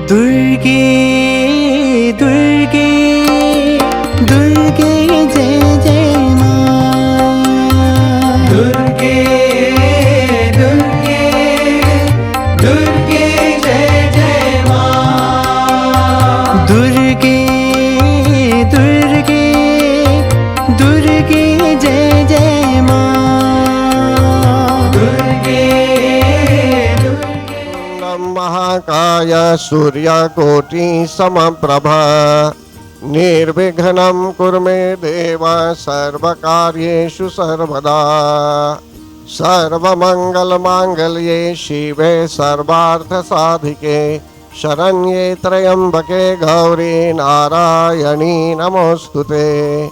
दुर्गे दुर्गे दुर्गे जय जय माँ। दुर्गे दुर्गे दुर्गे जय जय माँ। दुर्गे दुर्गे दुर्गे जय जय माँ। दुर्गे महाकाय सूर्यकोटि समप्रभा निर्विघ्नं कुरु मे देव सर्वकार्येषु सर्वदा। सर्वमंगलमांगल्ये शिवे सर्वार्थसाधिके शरण्ये त्र्यंबके गौरी नारायणी नमोस्तुते।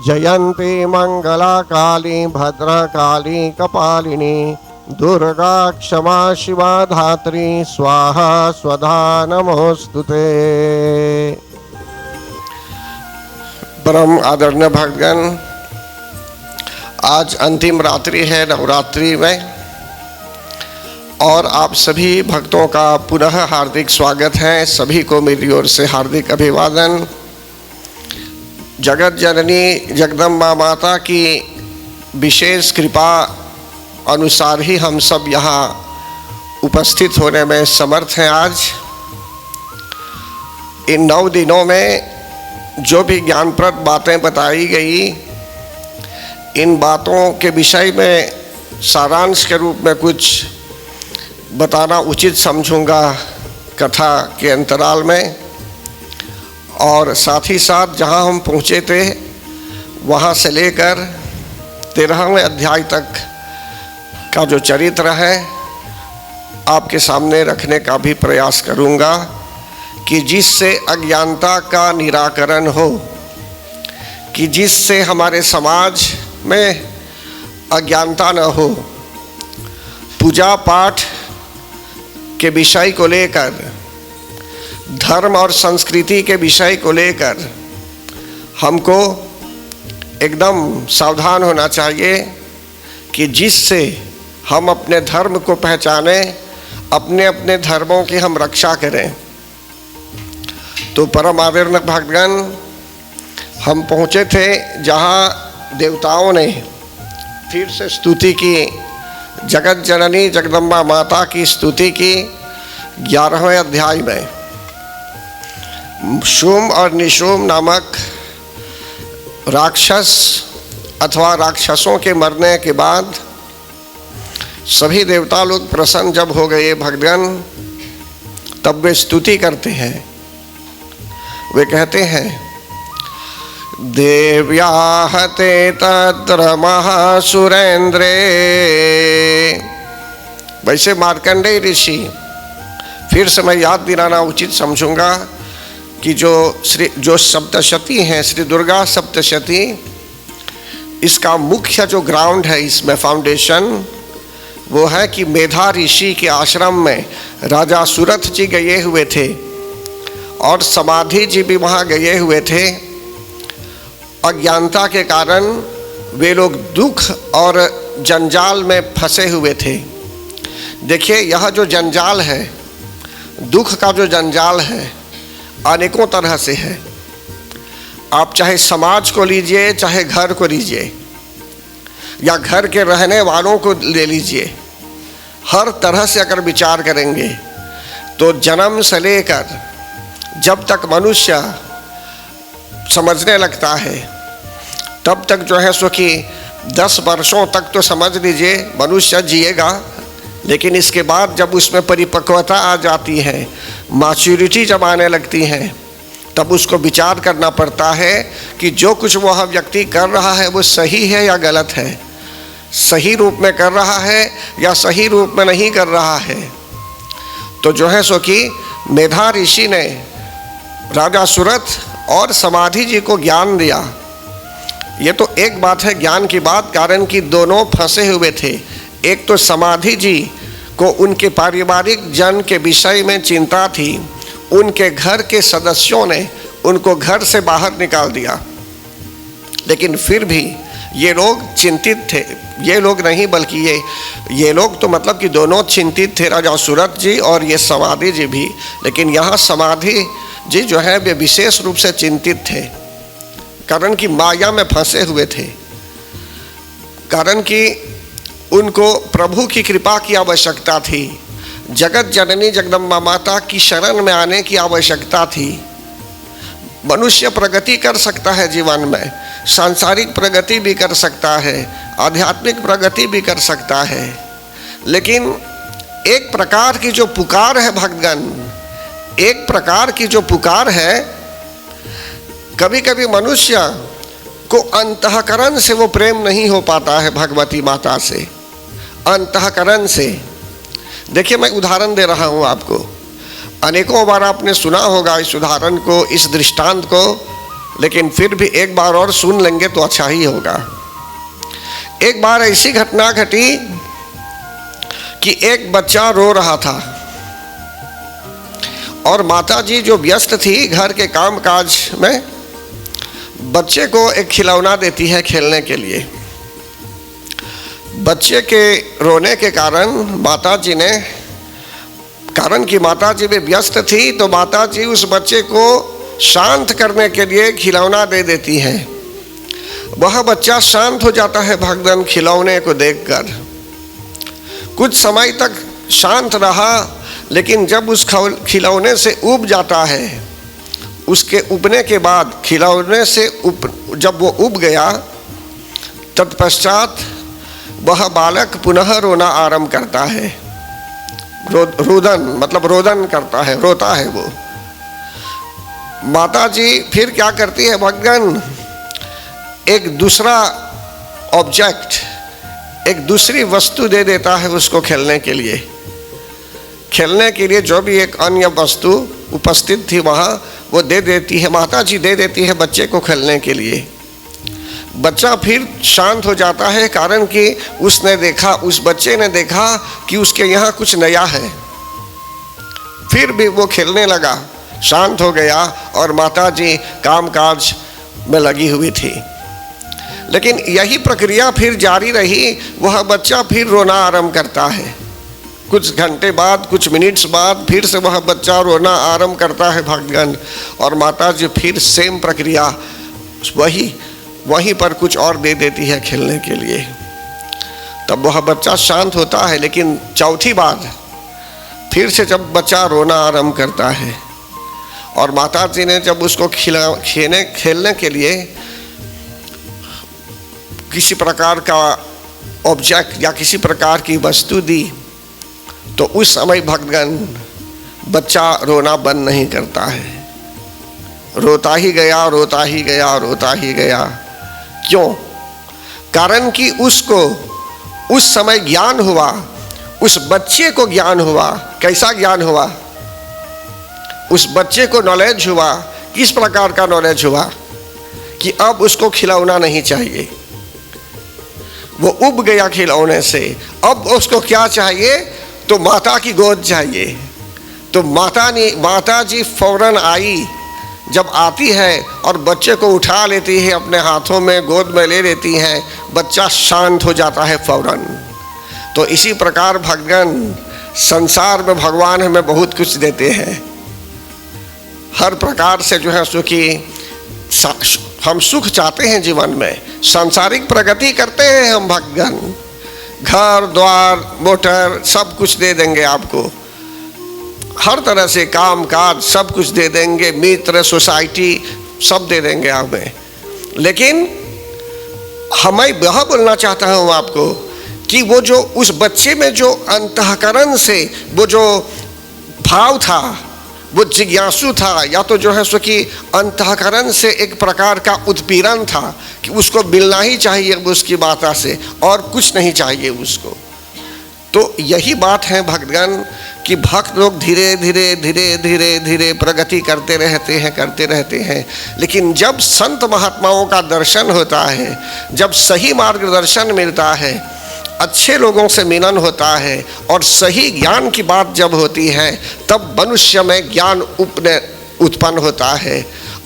जयंती मंगला काली भद्रकाली कपालिनी दुर्गा क्षमा शिवा धात्री स्वाहा स्वधा नमोस्तुते। परम आदरणीय भक्तगण, आज अंतिम रात्रि है नवरात्रि में और आप सभी भक्तों का पुनः हार्दिक स्वागत है। सभी को मेरी ओर से हार्दिक अभिवादन। जगत जननी जगदम्बा माता की विशेष कृपा अनुसार ही हम सब यहाँ उपस्थित होने में समर्थ हैं। आज इन 9 दिनों में जो भी ज्ञानप्रद बातें बताई गई, इन बातों के विषय में सारांश के रूप में कुछ बताना उचित समझूंगा कथा के अंतराल में। और साथ ही साथ जहाँ हम पहुँचे थे वहाँ से लेकर 13वें अध्याय तक का जो चरित्र है आपके सामने रखने का भी प्रयास करूंगा कि जिससे अज्ञानता का निराकरण हो, कि जिससे हमारे समाज में अज्ञानता न हो। पूजा पाठ के विषय को लेकर, धर्म और संस्कृति के विषय को लेकर हमको एकदम सावधान होना चाहिए कि जिससे हम अपने धर्म को पहचाने, अपने अपने धर्मों की हम रक्षा करें। तो परम आदरणीय भक्तगण, हम पहुँचे थे जहाँ देवताओं ने फिर से स्तुति की, जगत जननी जगदम्बा माता की स्तुति की। 11वें अध्याय में शुम्भ और निशुम्भ नामक राक्षस अथवा राक्षसों के मरने के बाद सभी देवता लोग प्रसन्न जब हो गए भक्तगण, तब वे स्तुति करते हैं। वे कहते हैं, देव्याहते तत्र महासुरेंद्रे। वैसे मार्कंडेय ऋषि, फिर से मैं याद दिलाना उचित समझूंगा कि जो सप्तशती हैं, श्री दुर्गा सप्तशती, इसका मुख्य जो ग्राउंड है, इसमें फाउंडेशन वो है कि मेधा ऋषि के आश्रम में राजा सुरथ जी गए हुए थे और समाधि जी भी वहाँ गए हुए थे। अज्ञानता के कारण वे लोग दुख और जंजाल में फंसे हुए थे। देखिए, यह जो जंजाल है, दुख का जो जंजाल है, अनेकों तरह से है। आप चाहे समाज को लीजिए, चाहे घर को लीजिए, या घर के रहने वालों को ले लीजिए, हर तरह से अगर विचार करेंगे तो जन्म से लेकर जब तक मनुष्य समझने लगता है तब तक जो है सो कि 10 वर्षों तक तो समझ लीजिए मनुष्य जिएगा। लेकिन इसके बाद जब उसमें परिपक्वता आ जाती है, मैच्योरिटी जब आने लगती है, तब उसको विचार करना पड़ता है कि जो कुछ वह व्यक्ति कर रहा है वो सही है या गलत है, सही रूप में कर रहा है या सही रूप में नहीं कर रहा है। तो जो है सो कि मेधा ऋषि ने राजा सुरथ और समाधि जी को ज्ञान दिया। ये तो एक बात है ज्ञान की बात, कारण कि दोनों फंसे हुए थे। एक तो समाधि जी को उनके पारिवारिक जन के विषय में चिंता थी, उनके घर के सदस्यों ने उनको घर से बाहर निकाल दिया। लेकिन फिर भी ये लोग चिंतित थे। ये लोग नहीं बल्कि ये लोग तो मतलब कि दोनों चिंतित थे, राजा सूरत जी और ये समाधि जी भी। लेकिन यहाँ समाधि जी जो है वे विशेष रूप से चिंतित थे, कारण कि माया में फंसे हुए थे, कारण कि उनको प्रभु की कृपा की आवश्यकता थी, जगत जननी जगदम्बा माता की शरण में आने की आवश्यकता थी। मनुष्य प्रगति कर सकता है जीवन में, सांसारिक प्रगति भी कर सकता है, आध्यात्मिक प्रगति भी कर सकता है, लेकिन एक प्रकार की जो पुकार है भक्तगण, एक प्रकार की जो पुकार है, कभी कभी मनुष्य को अंतःकरण से वो प्रेम नहीं हो पाता है भगवती माता से, अंतःकरण से। देखिए मैं उदाहरण दे रहा हूँ आपको, अनेकों बार आपने सुना होगा इस उदाहरण को, इस दृष्टांत को, लेकिन फिर भी एक बार और सुन लेंगे तो अच्छा ही होगा। एक बार ऐसी घटना घटी कि एक बच्चा रो रहा था और माता जी जो व्यस्त थी घर के काम काज में, बच्चे को एक खिलौना देती है खेलने के लिए। बच्चे के रोने के कारण माता जी ने, कारण कि माता जी भी व्यस्त थी, तो माता जी उस बच्चे को शांत करने के लिए खिलौना दे देती है। वह बच्चा शांत हो जाता है भगवान खिलौने को देखकर। कुछ समय तक शांत रहा, लेकिन जब उस खिलौने से ऊब जाता है, उसके उबने के बाद खिलौने से जब वो उब गया, तत्पश्चात वह बालक पुनः रोना आरंभ करता है। रोदन मतलब रोदन करता है, रोता है वो। माता जी फिर क्या करती है भगवान, एक दूसरा ऑब्जेक्ट, एक दूसरी वस्तु दे देता है उसको खेलने के लिए। खेलने के लिए जो भी एक अन्य वस्तु उपस्थित थी वहाँ, वो दे देती है, माता जी दे देती है बच्चे को खेलने के लिए। बच्चा फिर शांत हो जाता है, कारण कि उसने देखा, उस बच्चे ने देखा कि उसके यहाँ कुछ नया है। फिर भी वो खेलने लगा, शांत हो गया और माता जी कामकाज में लगी हुई थी। लेकिन यही प्रक्रिया फिर जारी रही, वह बच्चा फिर रोना आरंभ करता है। कुछ घंटे बाद, कुछ मिनट्स बाद फिर से वह बच्चा रोना आरंभ करता है भगवान, और माता जी फिर सेम प्रक्रिया वहीं पर कुछ और दे देती है खेलने के लिए। तब वह बच्चा शांत होता है, लेकिन चौथी बार फिर से जब बच्चा रोना आरंभ करता है और माता जी ने जब उसको खेलने के लिए किसी प्रकार का ऑब्जेक्ट या किसी प्रकार की वस्तु दी, तो उस समय भक्तगण बच्चा रोना बंद नहीं करता है, रोता ही गया, रोता ही गया, रोता ही गया। क्यों? कारण कि उसको उस समय ज्ञान हुआ, उस बच्चे को ज्ञान हुआ। कैसा ज्ञान हुआ? उस बच्चे को नॉलेज हुआ। किस प्रकार का नॉलेज हुआ? कि अब उसको खिलौना नहीं चाहिए, वो उब गया खिलौने से। अब उसको क्या चाहिए? तो माता की गोद चाहिए। तो माता जी फौरन आई। जब आती है और बच्चे को उठा लेती है, अपने हाथों में गोद में ले लेती है, बच्चा शांत हो जाता है फौरन। तो इसी प्रकार भगवान संसार में भगवान हमें बहुत कुछ देते हैं, हर प्रकार से जो है सुखी, हम सुख चाहते हैं जीवन में, सांसारिक प्रगति करते हैं हम भगवान। घर द्वार मोटर सब कुछ दे देंगे आपको, हर तरह से काम काज सब कुछ दे देंगे, मित्र सोसाइटी सब दे देंगे हमें। लेकिन हमें यह बोलना चाहता हूँ आपको कि वो जो उस बच्चे में जो अंतःकरण से वो जो भाव था, वो जिज्ञासु था, या तो जो है सो कि अंतःकरण से एक प्रकार का उत्पीड़न था कि उसको मिलना ही चाहिए उसकी माता से, और कुछ नहीं चाहिए उसको। तो यही बात है भक्तगण कि भक्त लोग धीरे धीरे धीरे धीरे धीरे प्रगति करते रहते हैं, लेकिन जब संत महात्माओं का दर्शन होता है, जब सही मार्गदर्शन मिलता है, अच्छे लोगों से मिलन होता है और सही ज्ञान की बात जब होती है, तब मनुष्य में ज्ञान उत्पन्न होता है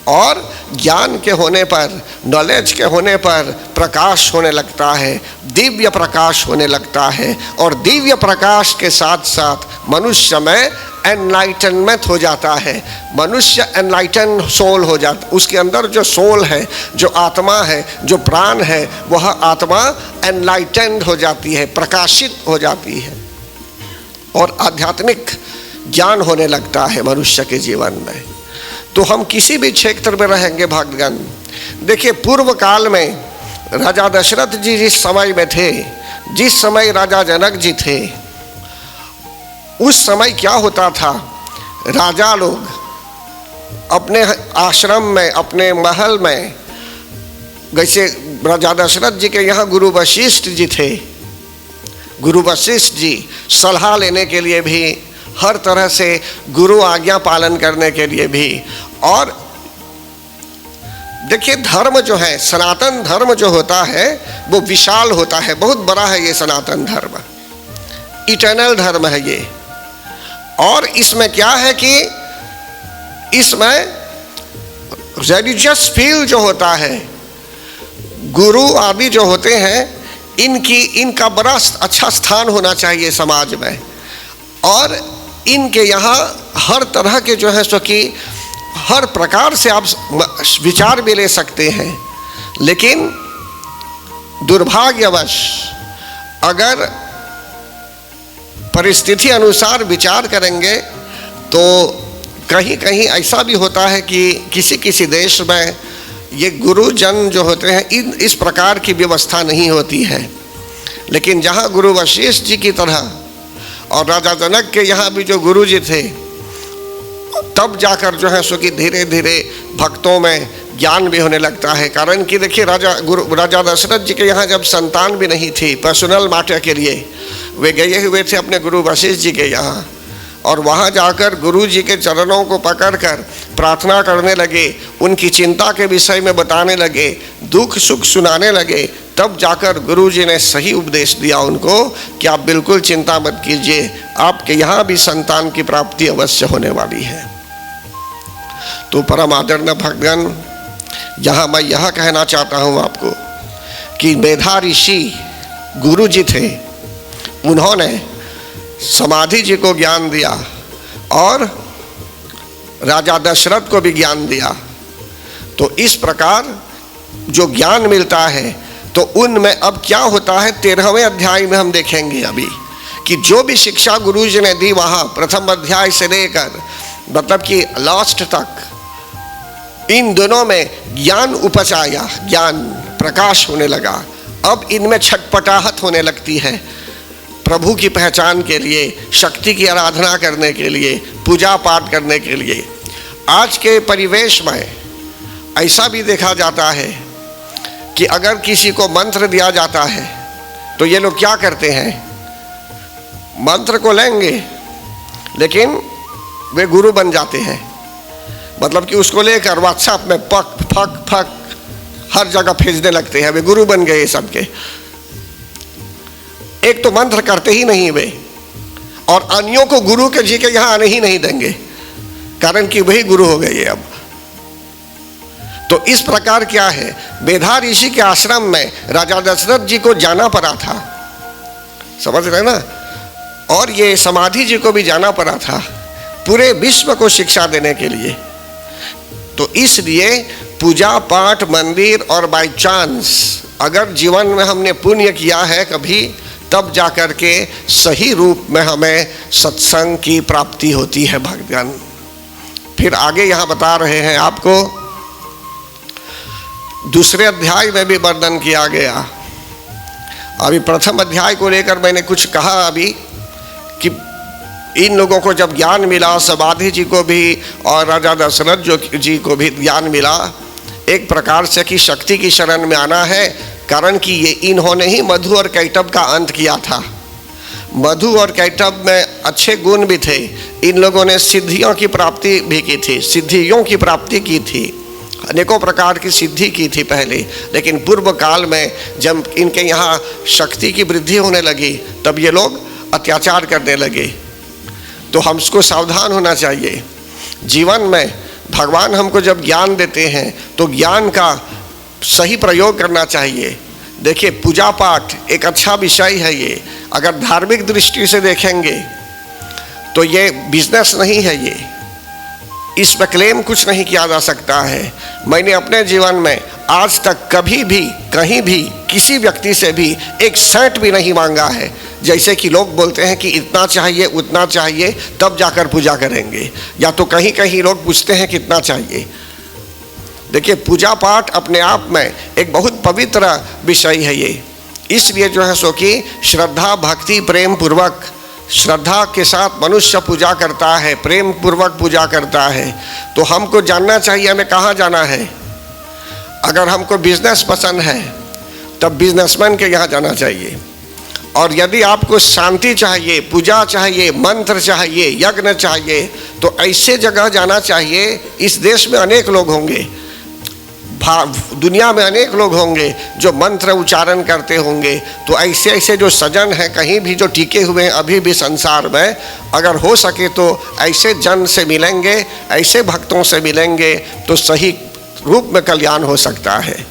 और ज्ञान के होने पर, नॉलेज के होने पर प्रकाश होने लगता है, दिव्य प्रकाश होने लगता है। और दिव्य प्रकाश के साथ साथ मनुष्य में एनलाइटनमेंट हो जाता है, मनुष्य एनलाइटन सोल हो जाता, उसके अंदर जो सोल है, जो आत्मा है, जो प्राण है, वह आत्मा एनलाइटेंड हो जाती है, प्रकाशित हो जाती है और आध्यात्मिक ज्ञान होने लगता है मनुष्य के जीवन में। तो हम किसी भी क्षेत्र में रहेंगे भक्तगण, देखिए पूर्व काल में राजा दशरथ जी जिस समय में थे, जिस समय राजा जनक जी थे, उस समय क्या होता था, राजा लोग अपने आश्रम में, अपने महल में, जैसे राजा दशरथ जी के यहाँ गुरु वशिष्ठ जी थे, गुरु वशिष्ठ जी सलाह लेने के लिए भी, हर तरह से गुरु आज्ञा पालन करने के लिए भी। और देखिए धर्म जो है, सनातन धर्म जो होता है वो विशाल होता है, बहुत बड़ा है ये सनातन धर्म, इटर्नल धर्म है ये। और इसमें क्या है कि इसमें रिलीजियस फील्ड जो होता है, गुरु आदि जो होते हैं, इनका बड़ा अच्छा स्थान होना चाहिए समाज में। और इनके यहाँ हर तरह के जो है सो कि हर प्रकार से आप विचार भी ले सकते हैं। लेकिन दुर्भाग्यवश अगर परिस्थिति अनुसार विचार करेंगे तो कहीं कहीं ऐसा भी होता है कि किसी किसी देश में ये गुरुजन जो होते हैं, इस प्रकार की व्यवस्था नहीं होती है। लेकिन जहाँ गुरु वशिष्ठ जी की तरह और राजा जनक के यहाँ भी जो गुरु जी थे, तब जाकर जो है सो कि धीरे धीरे भक्तों में ज्ञान भी होने लगता है। कारण कि देखिए राजा दशरथ जी के यहाँ जब संतान भी नहीं थी, पर्सनल मैटर के लिए वे गए हुए थे अपने गुरु वशिष्ठ जी के यहाँ, और वहाँ जाकर गुरु जी के चरणों को पकड़कर प्रार्थना करने लगे, उनकी चिंता के विषय में बताने लगे, दुख सुख सुनाने लगे। तब जाकर गुरु जी ने सही उपदेश दिया उनको कि आप बिल्कुल चिंता मत कीजिए, आपके यहाँ भी संतान की प्राप्ति अवश्य होने वाली है। तो परम आदरणीय भक्तगण, यहाँ मैं यह कहना चाहता हूँ आपको कि मेधा ऋषि गुरु जी थे, उन्होंने समाधि जी को ज्ञान दिया और राजा दशरथ को भी ज्ञान दिया। तो इस प्रकार जो ज्ञान मिलता है, तो उनमें अब क्या होता है, 13वें अध्याय में हम देखेंगे अभी कि जो भी शिक्षा गुरु जी ने दी वहाँ प्रथम अध्याय से लेकर मतलब कि लास्ट तक, इन दोनों में ज्ञान उपज आया, ज्ञान प्रकाश होने लगा। अब इनमें छटपटाहट होने लगती है प्रभु की पहचान के लिए, शक्ति की आराधना करने के लिए, पूजा पाठ करने के लिए। आज के परिवेश में ऐसा भी देखा जाता है कि अगर किसी को मंत्र दिया जाता है तो ये लोग क्या करते हैं, मंत्र को लेंगे लेकिन वे गुरु बन जाते हैं। मतलब कि उसको लेकर व्हाट्सएप में पक फक फक हर जगह भेजने लगते हैं, वे गुरु बन गए सबके। एक तो मंत्र करते ही नहीं वे, और अन्यों को गुरु के जी के यहाँ आने ही नहीं देंगे, कारण कि वही गुरु हो गए अब। तो इस प्रकार क्या है, मेधा ऋषि के आश्रम में राजा दशरथ जी को जाना पड़ा था, समझ रहे ना, और ये समाधि जी को भी जाना पड़ा था पूरे विश्व को शिक्षा देने के लिए। तो इसलिए पूजा पाठ मंदिर और बाय चांस अगर जीवन में हमने पुण्य किया है कभी, तब जाकर के सही रूप में हमें सत्संग की प्राप्ति होती है भक्तगण। फिर आगे यहाँ बता रहे हैं आपको, दूसरे अध्याय में भी वर्णन किया गया। अभी प्रथम अध्याय को लेकर मैंने कुछ कहा अभी कि इन लोगों को जब ज्ञान मिला, समाधि जी को भी और राजा दशरथ जी को भी ज्ञान मिला एक प्रकार से कि शक्ति की शरण में आना है, कारण कि ये इन्होंने ही मधु और कैटभ का अंत किया था। मधु और कैटभ में अच्छे गुण भी थे, इन लोगों ने सिद्धियों की प्राप्ति भी की थी, सिद्धियों की प्राप्ति की थी, अनेकों प्रकार की सिद्धि की थी पहले। लेकिन पूर्व काल में जब इनके यहाँ शक्ति की वृद्धि होने लगी, तब ये लोग अत्याचार करने लगे। तो हमको सावधान होना चाहिए, जीवन में भगवान हमको जब ज्ञान देते हैं तो ज्ञान का सही प्रयोग करना चाहिए। देखिए, पूजा पाठ एक अच्छा विषय है। ये अगर धार्मिक दृष्टि से देखेंगे तो ये बिजनेस नहीं है। ये इस पर क्लेम कुछ नहीं किया जा सकता है। मैंने अपने जीवन में आज तक कभी भी कहीं भी किसी व्यक्ति से भी एक सेंट भी नहीं मांगा है। जैसे कि लोग बोलते हैं कि इतना चाहिए उतना चाहिए तब जाकर पूजा करेंगे, या तो कहीं कहीं लोग पूछते हैं कितना चाहिए। देखिए, पूजा पाठ अपने आप में एक बहुत पवित्र विषय है। ये इसलिए जो है सो कि श्रद्धा भक्ति प्रेम पूर्वक, श्रद्धा के साथ मनुष्य पूजा करता है, प्रेम पूर्वक पूजा करता है। तो हमको जानना चाहिए हमें कहाँ जाना है। अगर हमको बिजनेस पसंद है तब बिजनेसमैन के यहाँ जाना चाहिए। और यदि आपको शांति चाहिए, पूजा चाहिए, मंत्र चाहिए, यज्ञ चाहिए, तो ऐसे जगह जाना चाहिए। इस देश में अनेक लोग होंगे, दुनिया में अनेक लोग होंगे जो मंत्र उच्चारण करते होंगे। तो ऐसे ऐसे जो सज्जन हैं कहीं भी जो टिके हुए हैं अभी भी संसार में, अगर हो सके तो ऐसे जन से मिलेंगे, ऐसे भक्तों से मिलेंगे तो सही रूप में कल्याण हो सकता है।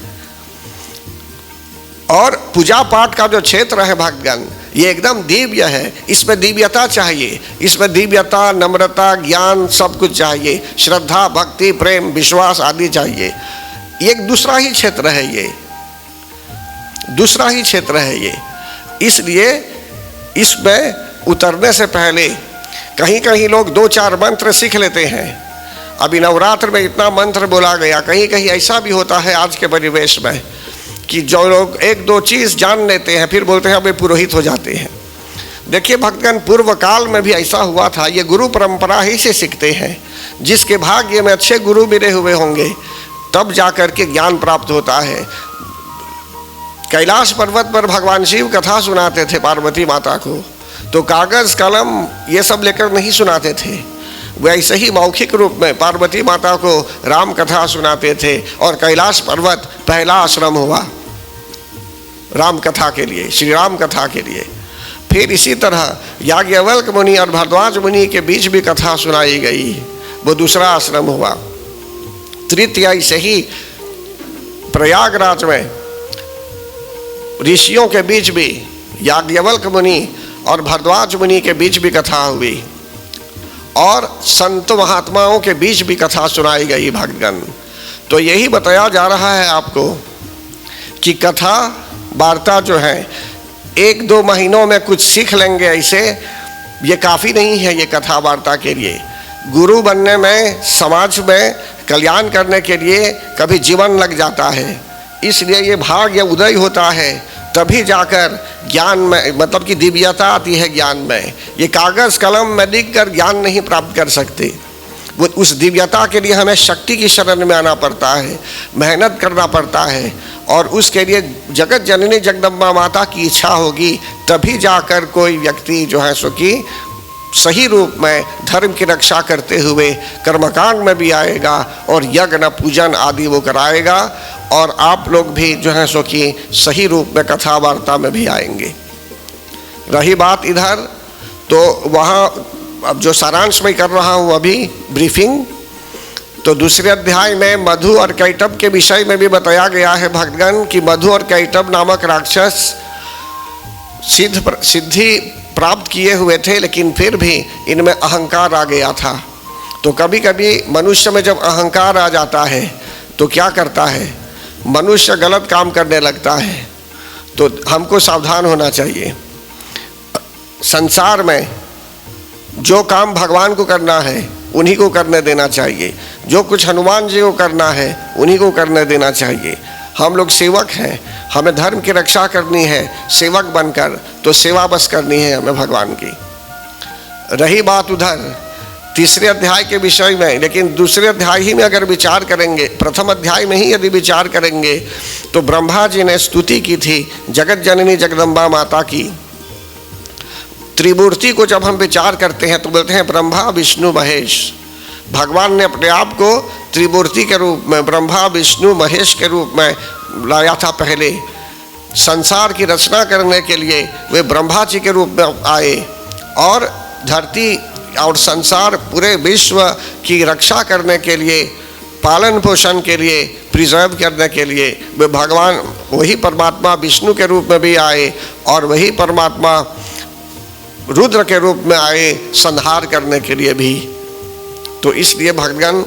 और पूजा पाठ का जो क्षेत्र है भक्तगण, ये एकदम दिव्य है। इसमें दिव्यता चाहिए, इसमें दिव्यता, नम्रता, ज्ञान सब कुछ चाहिए। श्रद्धा भक्ति प्रेम विश्वास आदि चाहिए। एक दूसरा ही क्षेत्र है, ये दूसरा ही क्षेत्र है ये। इसलिए इसमें उतरने से पहले कहीं कहीं लोग 2-4 मंत्र सीख लेते हैं। अभी नवरात्र में इतना मंत्र बोला गया, कहीं कहीं ऐसा भी होता है आज के परिवेश में कि जो लोग 1-2 चीज़ जान लेते हैं फिर बोलते हैं वे पुरोहित हो जाते हैं। देखिए भक्तगण, पूर्व काल में भी ऐसा हुआ था। ये गुरु परंपरा ही से सीखते हैं। जिसके भाग्य में अच्छे गुरु मिले हुए होंगे तब जाकर के ज्ञान प्राप्त होता है। कैलाश पर्वत पर भगवान शिव कथा सुनाते थे पार्वती माता को, तो कागज़ कलम ये सब लेकर नहीं सुनाते थे। वैसे ही मौखिक रूप में पार्वती माता को राम कथा सुनाते थे। और कैलाश पर्वत पहला आश्रम हुआ राम कथा के लिए, श्री राम कथा के लिए। फिर इसी तरह याज्ञवल्क्य मुनि और भारद्वाज मुनि के बीच भी कथा सुनाई गई, वो दूसरा आश्रम हुआ। तृतीय से ही प्रयागराज में ऋषियों के बीच भी, याज्ञवल्क्य मुनि और भारद्वाज मुनि के बीच भी कथा हुई, और संत महात्माओं के बीच भी कथा सुनाई गई भक्तगण। तो यही बताया जा रहा है आपको कि कथा वार्ता जो है 1-2 महीनों में कुछ सीख लेंगे ऐसे, ये काफ़ी नहीं है ये कथा वार्ता के लिए। गुरु बनने में, समाज में कल्याण करने के लिए कभी जीवन लग जाता है। इसलिए ये भाग्य उदय होता है तभी जाकर ज्ञान में, मतलब कि दिव्यता आती है ज्ञान में। ये कागज़ कलम में लिख कर ज्ञान नहीं प्राप्त कर सकते। वो उस दिव्यता के लिए हमें शक्ति की शरण में आना पड़ता है, मेहनत करना पड़ता है, और उसके लिए जगत जननी जगदम्बा माता की इच्छा होगी तभी जाकर कोई व्यक्ति जो है सो कि सही रूप में धर्म की रक्षा करते हुए कर्मकांड में भी आएगा और यज्ञ पूजन आदि वो कराएगा। और आप लोग भी जो है सो कि सही रूप में कथा वार्ता में भी आएंगे। रही बात इधर, तो वहाँ अब जो सारांश में कर रहा हूँ अभी ब्रीफिंग, तो दूसरे अध्याय में मधु और कैटभ के विषय में भी बताया गया है भक्तगण कि मधु और कैटभ नामक राक्षस सिद्धि प्राप्त किए हुए थे, लेकिन फिर भी इनमें अहंकार आ गया था। तो कभी कभी मनुष्य में जब अहंकार आ जाता है तो क्या करता है, मनुष्य गलत काम करने लगता है। तो हमको सावधान होना चाहिए। संसार में जो काम भगवान को करना है उन्हीं को करने देना चाहिए, जो कुछ हनुमान जी को करना है उन्हीं को करने देना चाहिए। हम लोग सेवक हैं, हमें धर्म की रक्षा करनी है सेवक बनकर, तो सेवा बस करनी है हमें भगवान की। रही बात उधर तीसरे अध्याय के विषय में, लेकिन दूसरे अध्याय ही में अगर विचार करेंगे, प्रथम अध्याय में ही यदि विचार करेंगे तो ब्रह्मा जी ने स्तुति की थी जगत जननी जगदम्बा माता की। त्रिमूर्ति को जब हम विचार करते हैं तो बोलते हैं ब्रह्मा विष्णु महेश। भगवान ने अपने आप को त्रिमूर्ति के रूप में, ब्रह्मा विष्णु महेश के रूप में लाया था। पहले संसार की रचना करने के लिए वे ब्रह्मा जी के रूप में आए और धरती और संसार पूरे विश्व की रक्षा करने के लिए, पालन पोषण के लिए, प्रिजर्व करने के लिए वे भगवान वही परमात्मा विष्णु के रूप में भी आए और वही परमात्मा रुद्र के रूप में आए संहार करने के लिए भी। तो इसलिए भगवान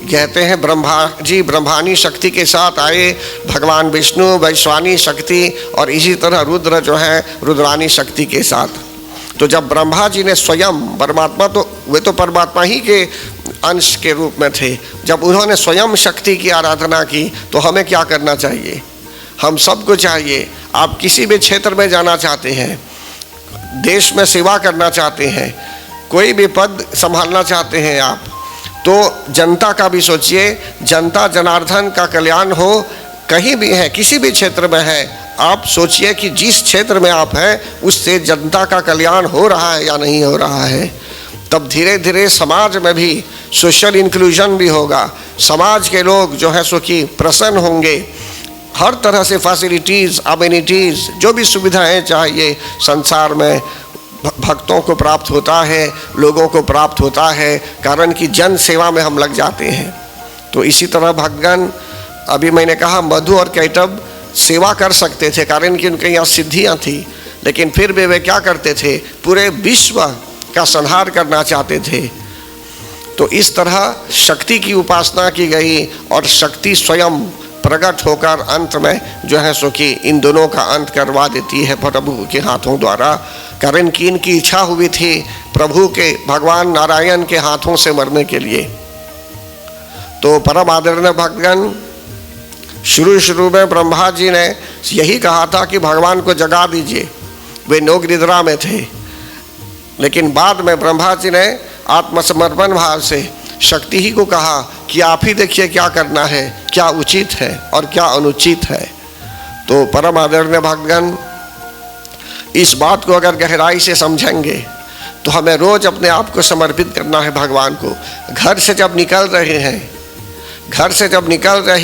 कहते हैं ब्रह्मा जी ब्रह्मानी शक्ति के साथ आए, भगवान विष्णु वैश्वानी शक्ति और इसी तरह रुद्र जो है रुद्रानी शक्ति के साथ। तो जब ब्रह्मा जी ने स्वयं परमात्मा, तो वे तो परमात्मा ही के अंश के रूप में थे, जब उन्होंने स्वयं शक्ति की आराधना की तो हमें क्या करना चाहिए? हम सबको चाहिए, आप किसी भी क्षेत्र में जाना चाहते हैं, देश में सेवा करना चाहते हैं, कोई भी पद संभालना चाहते हैं आप, तो जनता का भी सोचिए, जनता जनार्दन का कल्याण हो। कहीं भी है, किसी भी क्षेत्र में है, आप सोचिए कि जिस क्षेत्र में आप हैं उससे जनता का कल्याण हो रहा है या नहीं हो रहा है। तब धीरे धीरे समाज में भी सोशल इंक्लूजन भी होगा, समाज के लोग जो है सो कि प्रसन्न होंगे, हर तरह से फैसिलिटीज़, अम्यूनिटीज़, जो भी सुविधाएं चाहिए संसार में भक्तों को प्राप्त होता है, लोगों को प्राप्त होता है, कारण कि जन सेवा में हम लग जाते हैं। तो इसी तरह भगवान, अभी मैंने कहा मधु और कैटभ सेवा कर सकते थे कारण कि उनके यहाँ सिद्धियाँ थी, लेकिन फिर भी वे क्या करते थे? पूरे विश्व का संहार करना चाहते थे। तो इस तरह शक्ति की उपासना की गई और शक्ति स्वयं प्रकट होकर अंत में जो है सो कि इन दोनों का अंत करवा देती है प्रभु के हाथों द्वारा, कारण कि इनकी इच्छा हुई थी प्रभु के, भगवान नारायण के हाथों से मरने के लिए। तो परम आदरणीय भगवान, शुरू में ब्रह्मा जी ने यही कहा था कि भगवान को जगा दीजिए, वे नोक निद्रा में थे, लेकिन बाद में ब्रह्मा जी ने आत्मसमर्पण भाव से शक्ति ही को कहा कि आप ही देखिए क्या करना है, क्या उचित है और क्या अनुचित है। तो परम आदरणीय भगवान, इस बात को अगर गहराई से समझेंगे तो हमें रोज अपने आप को समर्पित करना है भगवान को। घर से जब निकल रहे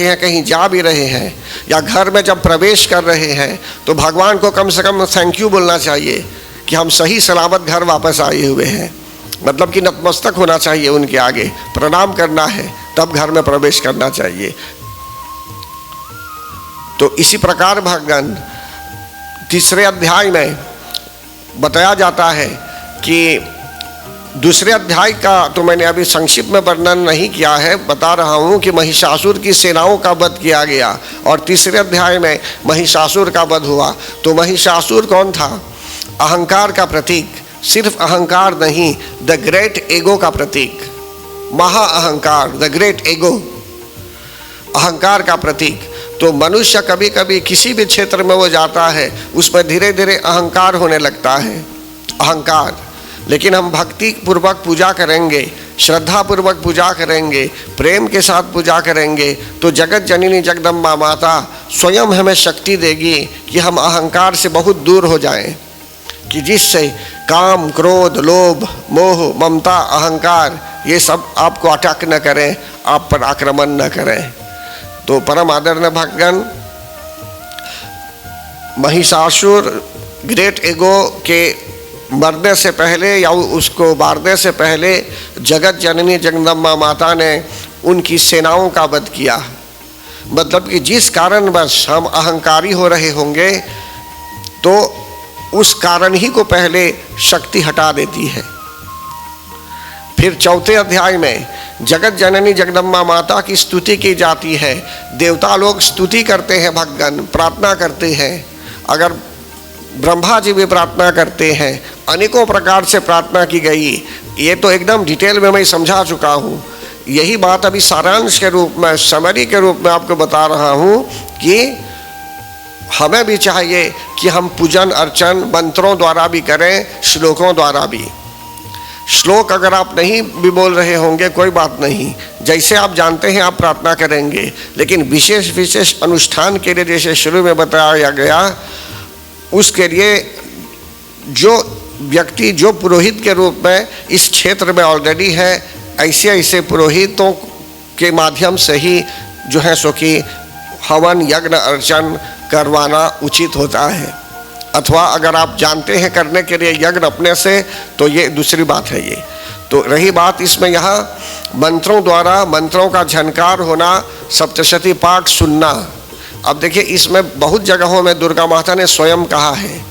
हैं, कहीं जा भी रहे हैं या घर में जब प्रवेश कर रहे हैं, तो भगवान को कम से कम थैंक यू बोलना चाहिए कि हम सही सलामत घर वापस आए हुए हैं। मतलब कि नतमस्तक होना चाहिए उनके आगे, प्रणाम करना है, तब घर में प्रवेश करना चाहिए। तो इसी प्रकार भगवान तीसरे अध्याय में बताया जाता है कि दूसरे अध्याय का तो मैंने अभी संक्षिप्त में वर्णन नहीं किया है, बता रहा हूँ कि महिषासुर की सेनाओं का वध किया गया और तीसरे अध्याय में महिषासुर का वध हुआ। तो महिषासुर कौन था? अहंकार का प्रतीक, सिर्फ अहंकार नहीं, द ग्रेट एगो का प्रतीक, महा अहंकार, द ग्रेट एगो, अहंकार का प्रतीक। तो मनुष्य कभी कभी किसी भी क्षेत्र में वो जाता है, उसमें धीरे धीरे अहंकार होने लगता है, अहंकार। लेकिन हम भक्ति पूर्वक पूजा करेंगे, श्रद्धा पूर्वक पूजा करेंगे, प्रेम के साथ पूजा करेंगे, तो जगत जननी जगदम्बा माता स्वयं हमें शक्ति देगी कि हम अहंकार से बहुत दूर हो जाएं, कि जिससे काम, क्रोध, लोभ, मोह, ममता, अहंकार ये सब आपको अटैक न करें, आप पर आक्रमण न करें। तो परम आदरणीय भगवान, महिषासुर ग्रेट एगो के मरने से पहले या उसको मारने से पहले जगत जननी जगदम्बा माता ने उनकी सेनाओं का वध किया। मतलब कि जिस कारणवश हम अहंकारी हो रहे होंगे, तो उस कारण ही को पहले शक्ति हटा देती है। फिर चौथे अध्याय में जगत जननी जगदम्बा माता की स्तुति की जाती है। देवता लोग स्तुति करते हैं, भगवान प्रार्थना करते हैं, अगर ब्रह्मा जी भी प्रार्थना करते हैं, अनेकों प्रकार से प्रार्थना की गई। ये तो एकदम डिटेल में मैं समझा चुका हूँ, यही बात अभी सारांश के रूप में, समरी के रूप में आपको बता रहा हूँ कि हमें भी चाहिए कि हम पूजन अर्चन मंत्रों द्वारा भी करें, श्लोकों द्वारा भी। श्लोक अगर आप नहीं भी बोल रहे होंगे कोई बात नहीं, जैसे आप जानते हैं आप प्रार्थना करेंगे, लेकिन विशेष विशेष अनुष्ठान के लिए जैसे शुरू में बताया गया, उसके लिए जो व्यक्ति, जो पुरोहित के रूप में इस क्षेत्र में ऑलरेडी है, ऐसे ऐसे पुरोहितों के माध्यम से ही जो है सो कि हवन यज्ञ अर्चन करवाना उचित होता है। अथवा अगर आप जानते हैं करने के लिए यज्ञ अपने से, तो ये दूसरी बात है ये। तो रही बात इसमें यहाँ मंत्रों द्वारा मंत्रों का झनकार होना, सप्तशती पाठ सुनना। अब देखिए इसमें बहुत जगहों में दुर्गा माता ने स्वयं कहा है,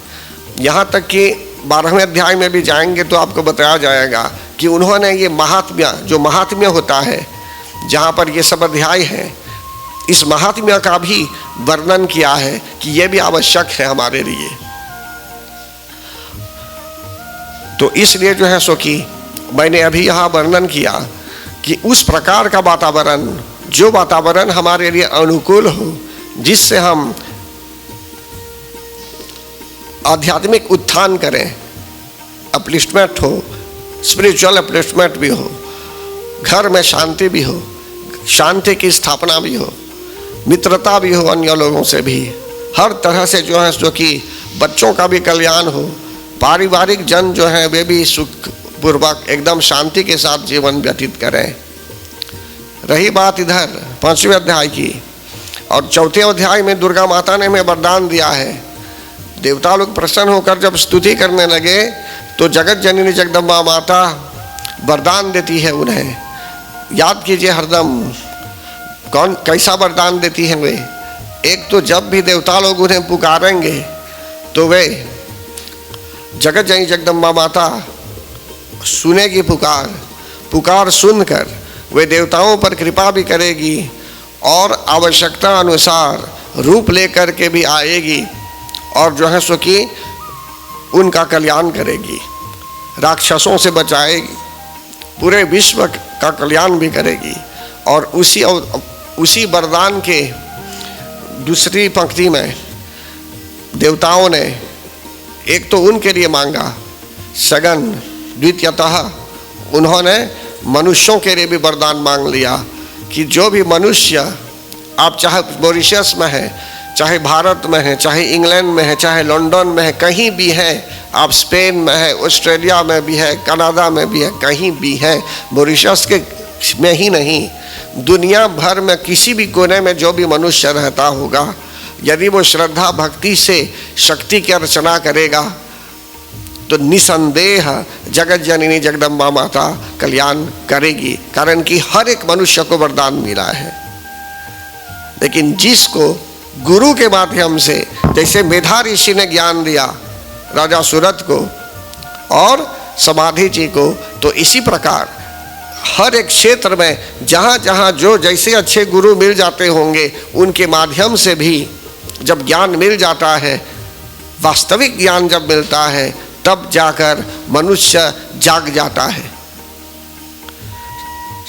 यहाँ तक कि 12वें अध्याय में भी जाएंगे तो आपको बताया जाएगा कि उन्होंने ये महात्म्य, जो महात्म्य होता है जहाँ पर ये सब अध्याय है, इस महात्म्य का भी वर्णन किया है कि ये भी आवश्यक है हमारे लिए। तो इसलिए जो है सो कि मैंने अभी यहाँ वर्णन किया कि उस प्रकार का वातावरण, जो वातावरण हमारे लिए अनुकूल हो, जिससे हम आध्यात्मिक उत्थान करें, अपलिफ्टमेंट हो, स्पिरिचुअल अपलिफ्टमेंट भी हो, घर में शांति भी हो, शांति की स्थापना भी हो, मित्रता भी हो अन्य लोगों से भी, हर तरह से जो है सो कि बच्चों का भी कल्याण हो, पारिवारिक जन जो है वे भी सुखपूर्वक एकदम शांति के साथ जीवन व्यतीत करें। रही बात इधर 5वें अध्याय की, और 4थे अध्याय में दुर्गा माता ने हमें वरदान दिया है। देवता लोग प्रसन्न होकर जब स्तुति करने लगे तो जगत जननी जगदम्बा माता वरदान देती है उन्हें। याद कीजिए हरदम कौन कैसा वरदान देती हैं वे। एक तो जब भी देवता लोग उन्हें पुकारेंगे तो वे जगत जननी जगदम्बा माता सुनेगी पुकार सुनकर वे देवताओं पर कृपा भी करेगी और आवश्यकता अनुसार रूप लेकर के भी आएगी और जो है सो कि उनका कल्याण करेगी, राक्षसों से बचाएगी, पूरे विश्व का कल्याण भी करेगी। और उसी वरदान के दूसरी पंक्ति में देवताओं ने एक तो उनके लिए मांगा सगन, द्वितीयतः उन्होंने मनुष्यों के लिए भी वरदान मांग लिया कि जो भी मनुष्य, आप चाहे मॉरिशस में है, चाहे भारत में है, चाहे इंग्लैंड में है, चाहे लंदन में है, कहीं भी है, आप स्पेन में है, ऑस्ट्रेलिया में भी है, कनाडा में भी है, कहीं भी है, मॉरिशस के में ही नहीं, दुनिया भर में किसी भी कोने में जो भी मनुष्य रहता होगा, यदि वो श्रद्धा भक्ति से शक्ति की अर्चना करेगा तो निसंदेह जगत जननी जगदम्बा माता कल्याण करेगी, कारण कि हर एक मनुष्य को वरदान मिला है। लेकिन जिसको गुरु के माध्यम से, जैसे मेधा ऋषि ने ज्ञान दिया राजा सूरत को और समाधि जी को, तो इसी प्रकार हर एक क्षेत्र में जहाँ जहाँ जो जैसे अच्छे गुरु मिल जाते होंगे, उनके माध्यम से भी जब ज्ञान मिल जाता है, वास्तविक ज्ञान जब मिलता है, तब जाकर मनुष्य जाग जाता है।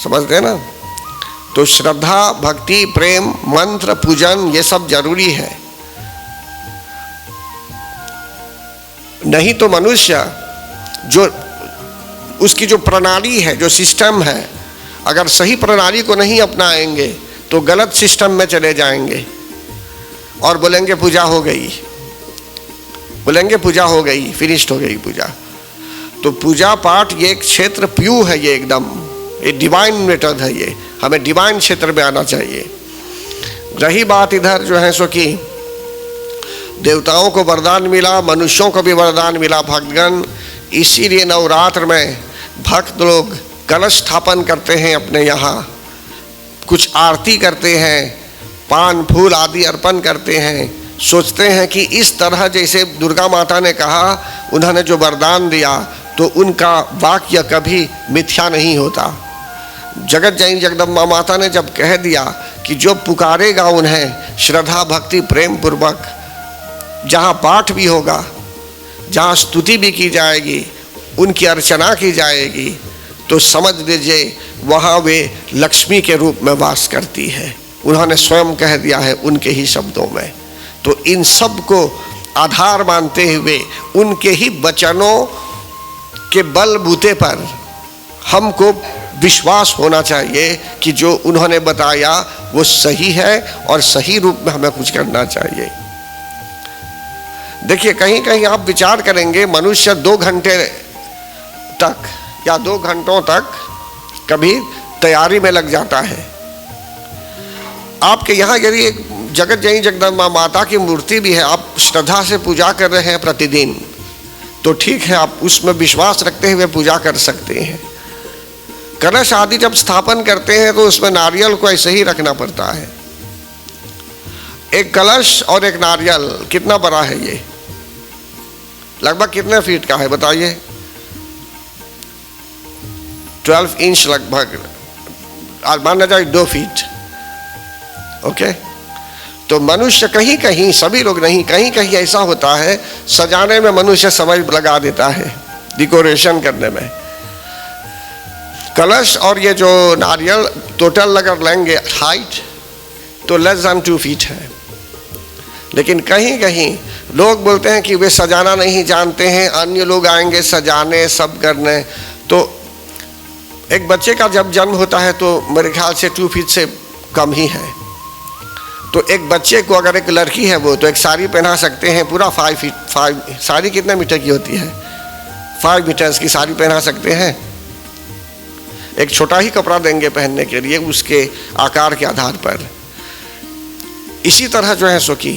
समझते हैं ना? तो श्रद्धा भक्ति प्रेम मंत्र पूजन ये सब जरूरी है, नहीं तो मनुष्य जो उसकी जो प्रणाली है, जो सिस्टम है, अगर सही प्रणाली को नहीं अपनाएंगे तो गलत सिस्टम में चले जाएंगे और बोलेंगे पूजा हो गई, बोलेंगे पूजा हो गई, फिनिश्ड हो गई पूजा। तो पूजा पाठ ये एक क्षेत्र प्यू है, ये एकदम ये डिवाइन मेथड है, ये हमें डिवाइन क्षेत्र में आना चाहिए। रही बात इधर जो है सो कि देवताओं को वरदान मिला, मनुष्यों को भी वरदान मिला भक्तगण, इसीलिए नवरात्र में भक्त लोग कलश स्थापन करते हैं अपने यहाँ, कुछ आरती करते हैं, पान फूल आदि अर्पण करते हैं, सोचते हैं कि इस तरह जैसे दुर्गा माता ने कहा, उन्होंने जो वरदान दिया तो उनका वाक्य कभी मिथ्या नहीं होता। जगत जननी जगदम्बा माता ने जब कह दिया कि जो पुकारेगा उन्हें श्रद्धा भक्ति प्रेम पूर्वक, जहाँ पाठ भी होगा, जहाँ स्तुति भी की जाएगी, उनकी अर्चना की जाएगी, तो समझ लीजिए वहाँ वे लक्ष्मी के रूप में वास करती है। उन्होंने स्वयं कह दिया है उनके ही शब्दों में। तो इन सब को आधार मानते हुए उनके ही वचनों के बलबूते पर हमको विश्वास होना चाहिए कि जो उन्होंने बताया वो सही है और सही रूप में हमें कुछ करना चाहिए। देखिए कहीं कहीं आप विचार करेंगे, मनुष्य 2 घंटे तक या 2 घंटों तक कभी तैयारी में लग जाता है। आपके यहाँ यदि एक जगत जननी जगदम्बा माता की मूर्ति भी है, आप श्रद्धा से पूजा कर रहे हैं प्रतिदिन, तो ठीक है, आप उसमें विश्वास रखते हुए पूजा कर सकते हैं। कलश आदि जब स्थापन करते हैं तो उसमें नारियल को ऐसे ही रखना पड़ता है। एक कलश और एक नारियल कितना बड़ा है ये? लगभग कितने फीट का है बताइए? 12 इंच लगभग, मान लिया जाए 2 फीट। ओके, तो मनुष्य कहीं कहीं, सभी लोग नहीं, कहीं कहीं ऐसा होता है सजाने में मनुष्य समय लगा देता है, डेकोरेशन करने में। कलश और ये जो नारियल टोटल अगर लेंगे हाइट तो लेस देन 2 फीट है, लेकिन कहीं कहीं लोग बोलते हैं कि वे सजाना नहीं जानते हैं, अन्य लोग आएंगे सजाने सब करने। तो एक बच्चे का जब जन्म होता है तो मेरे ख्याल से 2 फीट से कम ही है। तो एक बच्चे को अगर एक लड़की है वो तो एक साड़ी पहना सकते हैं पूरा 5 फीट, 5 साड़ी कितने मीटर की होती है? 5 मीटर्स की साड़ी पहना सकते हैं। एक छोटा ही कपड़ा देंगे पहनने के लिए उसके आकार के आधार पर। इसी तरह जो है सो कि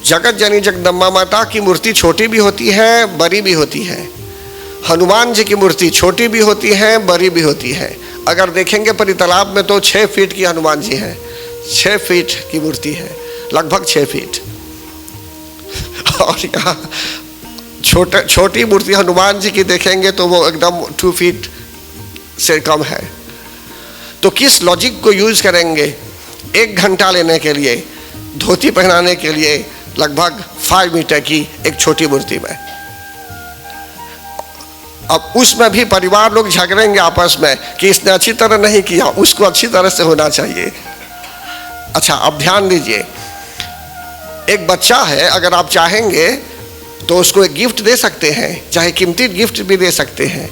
जगत जननी जगदम्बा माता की मूर्ति छोटी भी होती है, बड़ी भी होती है। हनुमान जी की मूर्ति छोटी भी होती है, बड़ी भी होती है। अगर देखेंगे परितालाब में तो 6 फीट की हनुमान जी है, 6 फीट की मूर्ति है, लगभग 6 फीट। और यहाँ छोटी मूर्ति हनुमान जी की देखेंगे तो वो एकदम 2 फीट से कम है। तो किस लॉजिक को यूज करेंगे? 1 घंटा लेने के लिए, धोती पहनाने के लिए लगभग 5 मीटर की एक छोटी मूर्ति में। अब उसमें भी परिवार लोग झगड़ेंगे आपस में कि इसने अच्छी तरह नहीं किया, उसको अच्छी तरह से होना चाहिए। अच्छा, अब ध्यान दीजिए, एक बच्चा है, अगर आप चाहेंगे तो उसको एक गिफ्ट दे सकते हैं, चाहे कीमती गिफ्ट भी दे सकते हैं।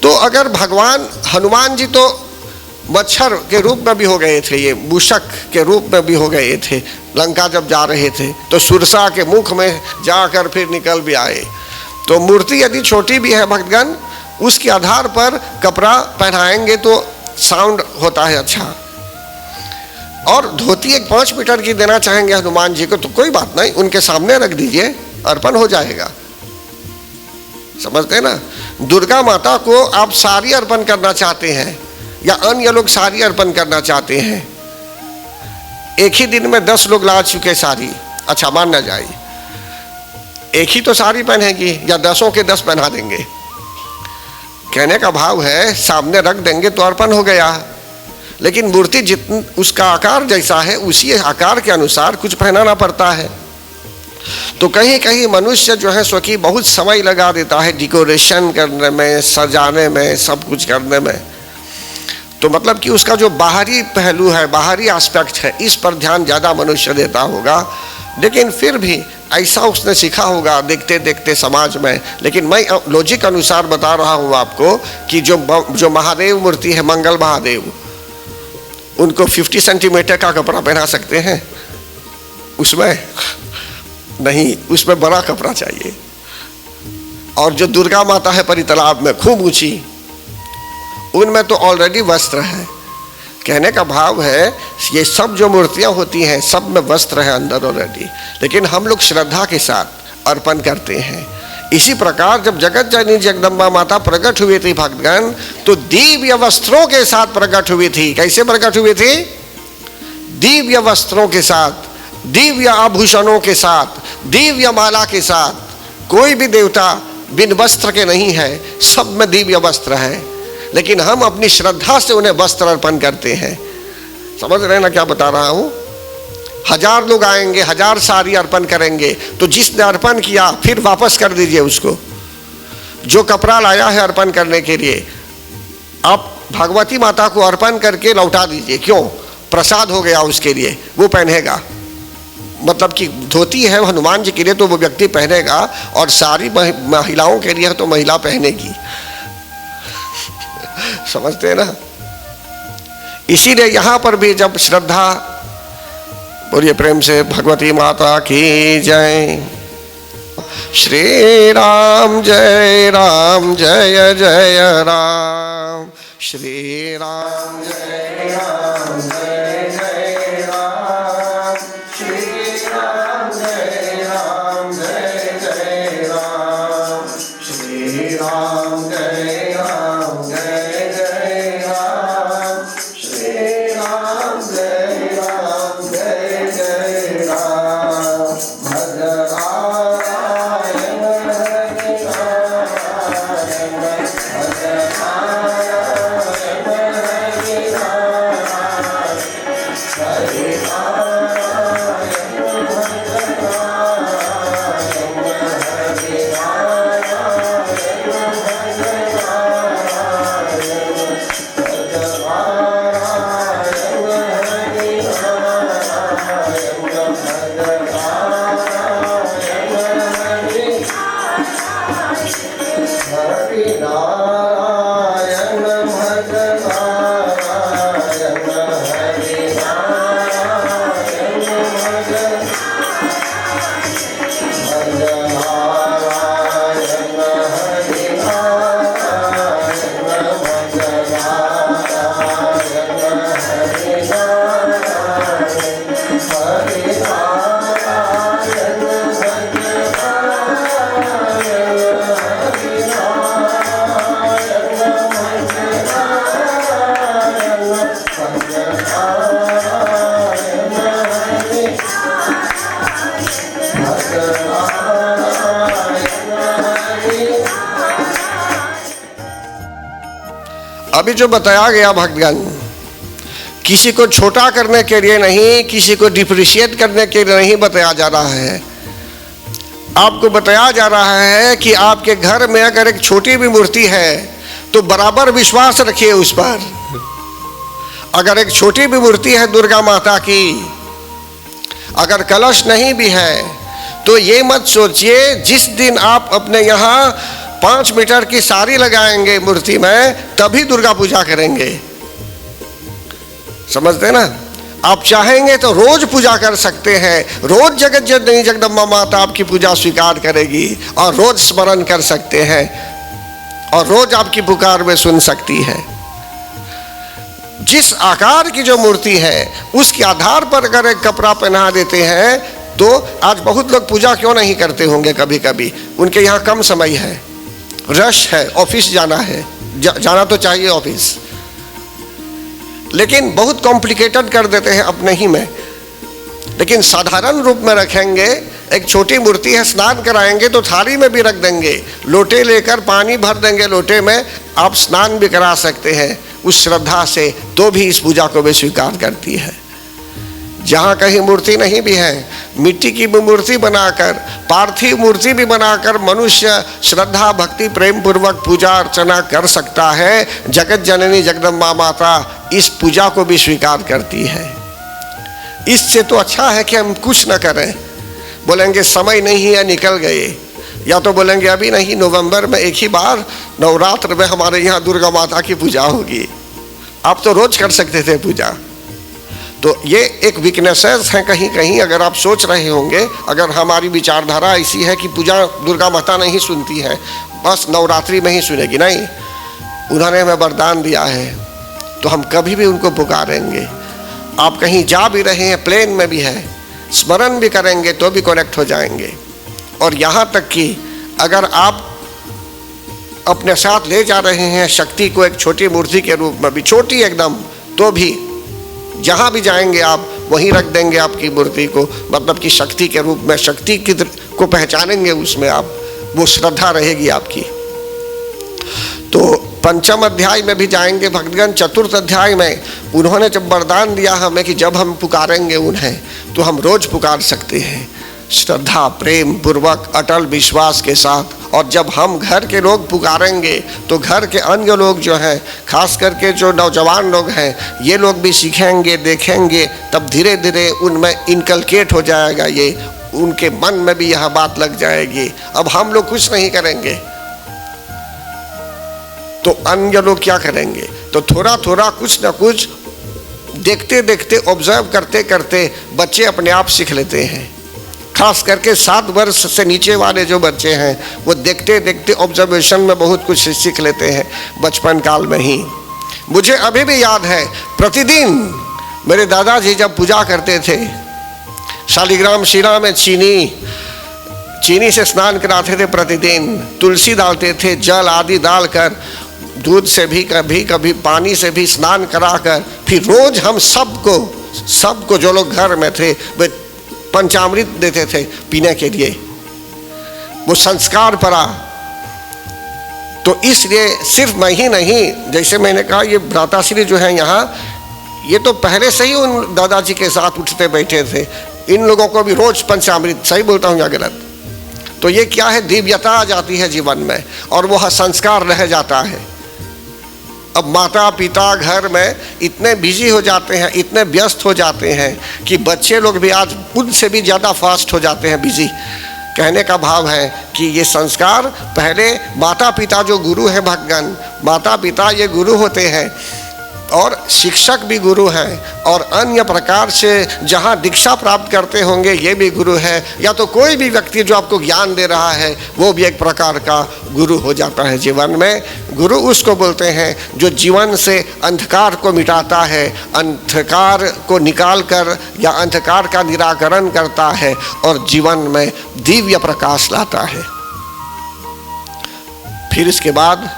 तो अगर भगवान हनुमान जी तो मच्छर के रूप में भी हो गए थे, ये मूषक के रूप में भी हो गए थे, लंका जब जा रहे थे तो सुरसा के मुख में जाकर फिर निकल भी आए। तो मूर्ति यदि छोटी भी है भक्तगण, उसके आधार पर कपड़ा पहनाएंगे तो साउंड होता है अच्छा। और धोती एक 5 मीटर की देना चाहेंगे हनुमान जी को तो कोई बात नहीं, उनके सामने रख दीजिए, अर्पण हो जाएगा। समझते ना? दुर्गा माता को आप साड़ी अर्पण करना चाहते हैं या अन्य लोग साड़ी अर्पण करना चाहते हैं, एक ही दिन में 10 लोग ला चुके साड़ी, अच्छा मानना जाए, एक ही तो साड़ी पहनेगी या 10 के 10 पहना देंगे? कहने का भाव है सामने रख देंगे तो अर्पण हो गया, लेकिन मूर्ति जितनी उसका आकार जैसा है उसी आकार के अनुसार कुछ पहनाना पड़ता है। तो कहीं कहीं मनुष्य जो है सो कि बहुत समय लगा देता है डेकोरेशन करने में, सजाने में, सब कुछ करने में। तो मतलब कि उसका जो बाहरी पहलू है, बाहरी एस्पेक्ट है, इस पर ध्यान ज़्यादा मनुष्य देता होगा। लेकिन फिर भी ऐसा उसने सीखा होगा देखते देखते समाज में। लेकिन मैं लॉजिक अनुसार बता रहा हूँ आपको कि जो महादेव मूर्ति है, मंगल महादेव, उनको 50 सेंटीमीटर का कपड़ा पहना सकते हैं? उसमें नहीं, उसमें बड़ा कपड़ा चाहिए। और जो दुर्गा माता है परितालाब में खूब ऊंची, उनमें तो ऑलरेडी वस्त्र है। कहने का भाव है ये सब जो मूर्तियां होती हैं सब में वस्त्र है अंदर ऑलरेडी, लेकिन हम लोग श्रद्धा के साथ अर्पण करते हैं। इसी प्रकार जब जगत जननी जगदम्बा माता प्रकट हुई थी भक्तगण, तो दिव्य वस्त्रों के साथ प्रकट हुई थी। कैसे प्रकट हुई थी? दिव्य वस्त्रों के साथ, दिव्य आभूषणों के साथ, दिव्य माला के साथ। कोई भी देवता बिन वस्त्र के नहीं है, सब में दिव्य वस्त्र है, लेकिन हम अपनी श्रद्धा से उन्हें वस्त्र अर्पण करते हैं। समझ रहे हैं ना क्या बता रहा हूं? 1000 लोग आएंगे, 1000 साड़ी अर्पण करेंगे, तो जिसने अर्पण किया फिर वापस कर दीजिए उसको। जो कपड़ा लाया है अर्पण करने के लिए, आप भगवती माता को अर्पण करके लौटा दीजिए। क्यों? प्रसाद हो गया उसके लिए, वो पहनेगा। मतलब कि धोती है हनुमान जी के लिए तो वो व्यक्ति पहनेगा, और सारी महिलाओं के लिए तो महिला पहनेगी। समझते हैं ना? इसीलिए यहां पर भी जब श्रद्धा, बोलिए प्रेम से भगवती माता की जय। श्री राम जय राम, जय जय राम। श्री राम जय राम, जय जय राम। श्री राम जय राम, जय जय राम। श्री राम जय राम, जय अभी जो बताया गया भक्तगण, किसी को छोटा करने के लिए नहीं, किसी को डिप्रिशिएट करने के लिए नहीं बताया जा रहा है। आपको बताया जा रहा है कि आपके घर में अगर एक छोटी भी मूर्ति है तो बराबर विश्वास रखिए उस पर। अगर एक छोटी भी मूर्ति है दुर्गा माता की, अगर कलश नहीं भी है, तो ये मत सोचिए जिस दिन आप अपने यहाँ 5 मीटर की साड़ी लगाएंगे मूर्ति में तभी दुर्गा पूजा करेंगे। समझते ना? आप चाहेंगे तो रोज पूजा कर सकते हैं, रोज जगत जननी जगदम्बा माता आपकी पूजा स्वीकार करेगी और रोज स्मरण कर सकते हैं और रोज आपकी पुकार में सुन सकती है। जिस आकार की जो मूर्ति है उसके आधार पर अगर एक कपड़ा पहना देते हैं तो आज बहुत लोग पूजा क्यों नहीं करते होंगे? कभी कभी उनके यहाँ कम समय है, रश है, ऑफिस जाना है, जाना तो चाहिए ऑफिस, लेकिन बहुत कॉम्प्लिकेटेड कर देते हैं अपने ही में। लेकिन साधारण रूप में रखेंगे, एक छोटी मूर्ति है, स्नान कराएंगे तो थाली में भी रख देंगे, लोटे लेकर पानी भर देंगे लोटे में, आप स्नान भी करा सकते हैं उस श्रद्धा से, तो भी इस पूजा को भी स्वीकार करती है। जहाँ कहीं मूर्ति नहीं भी है, मिट्टी की मूर्ति बनाकर, पार्थिव मूर्ति भी बनाकर मनुष्य श्रद्धा भक्ति प्रेम पूर्वक पूजा अर्चना कर सकता है। जगत जननी जगदम्बा माता इस पूजा को भी स्वीकार करती है। इससे तो अच्छा है कि हम कुछ न करें। बोलेंगे समय नहीं है, निकल गए, या तो बोलेंगे अभी नहीं, नवंबर में एक ही बार नवरात्र में हमारे यहाँ दुर्गा माता की पूजा होगी। आप तो रोज कर सकते थे पूजा। तो ये एक वीकनेसेस है कहीं कहीं। अगर आप सोच रहे होंगे, अगर हमारी विचारधारा ऐसी है कि पूजा दुर्गा माता नहीं सुनती है, बस नवरात्रि में ही सुनेगी, नहीं, उन्होंने हमें वरदान दिया है तो हम कभी भी उनको पुकारेंगे। आप कहीं जा भी रहे हैं, प्लेन में भी है, स्मरण भी करेंगे तो भी कनेक्ट हो जाएंगे। और यहाँ तक कि अगर आप अपने साथ ले जा रहे हैं शक्ति को एक छोटी मूर्ति के रूप में भी, छोटी एकदम, तो भी जहाँ भी जाएंगे आप वहीं रख देंगे आपकी मूर्ति को, मतलब कि शक्ति के रूप में, शक्ति को पहचानेंगे उसमें आप, वो श्रद्धा रहेगी आपकी। तो 5वें अध्याय में भी जाएंगे भक्तगण। 4th अध्याय में उन्होंने जब वरदान दिया हमें कि जब हम पुकारेंगे उन्हें तो हम रोज पुकार सकते हैं श्रद्धा प्रेम पूर्वक अटल विश्वास के साथ। और जब हम घर के लोग पुकारेंगे तो घर के अन्य लोग जो हैं, खास करके जो नौजवान लोग हैं, ये लोग भी सीखेंगे, देखेंगे, तब धीरे धीरे उनमें इनकलकेट हो जाएगा, ये उनके मन में भी यह बात लग जाएगी। अब हम लोग कुछ नहीं करेंगे तो अन्य लोग क्या करेंगे? तो थोड़ा थोड़ा कुछ ना कुछ देखते देखते, ऑब्जर्व करते करते बच्चे अपने आप सीख लेते हैं। खास करके 7 वर्ष से नीचे वाले जो बच्चे हैं वो देखते देखते ऑब्जर्वेशन में बहुत कुछ सीख लेते हैं बचपन काल में ही। मुझे अभी भी याद है, प्रतिदिन मेरे दादाजी जब पूजा करते थे, शालिग्राम शिला में चीनी से स्नान कराते थे प्रतिदिन, तुलसी डालते थे, जल आदि डालकर, दूध से भी कभी पानी से भी स्नान कराकर, फिर रोज हम सबको जो लोग घर में थे वे पंचामृत देते थे पीने के लिए। वो संस्कार पड़ा। तो इसलिए सिर्फ मैं ही नहीं, जैसे मैंने कहा ये भ्राताश्री जो है यहाँ, ये तो पहले से ही उन दादाजी के साथ उठते बैठे थे। इन लोगों को भी रोज पंचामृत, सही बोलता हूँ या गलत? तो ये क्या है, दिव्यता आ जाती है जीवन में और वह संस्कार रह जाता है। अब माता पिता घर में इतने बिजी हो जाते हैं, इतने व्यस्त हो जाते हैं कि बच्चे लोग भी आज उनसे भी ज़्यादा फास्ट हो जाते हैं बिजी। कहने का भाव है कि ये संस्कार पहले माता पिता जो गुरु हैं भगवान, माता पिता ये गुरु होते हैं। और शिक्षक भी गुरु हैं, और अन्य प्रकार से जहाँ दीक्षा प्राप्त करते होंगे ये भी गुरु है, या तो कोई भी व्यक्ति जो आपको ज्ञान दे रहा है वो भी एक प्रकार का गुरु हो जाता है जीवन में। गुरु उसको बोलते हैं जो जीवन से अंधकार को मिटाता है, अंधकार को निकाल कर या अंधकार का निराकरण करता है और जीवन में दिव्य प्रकाश लाता है। फिर इसके बाद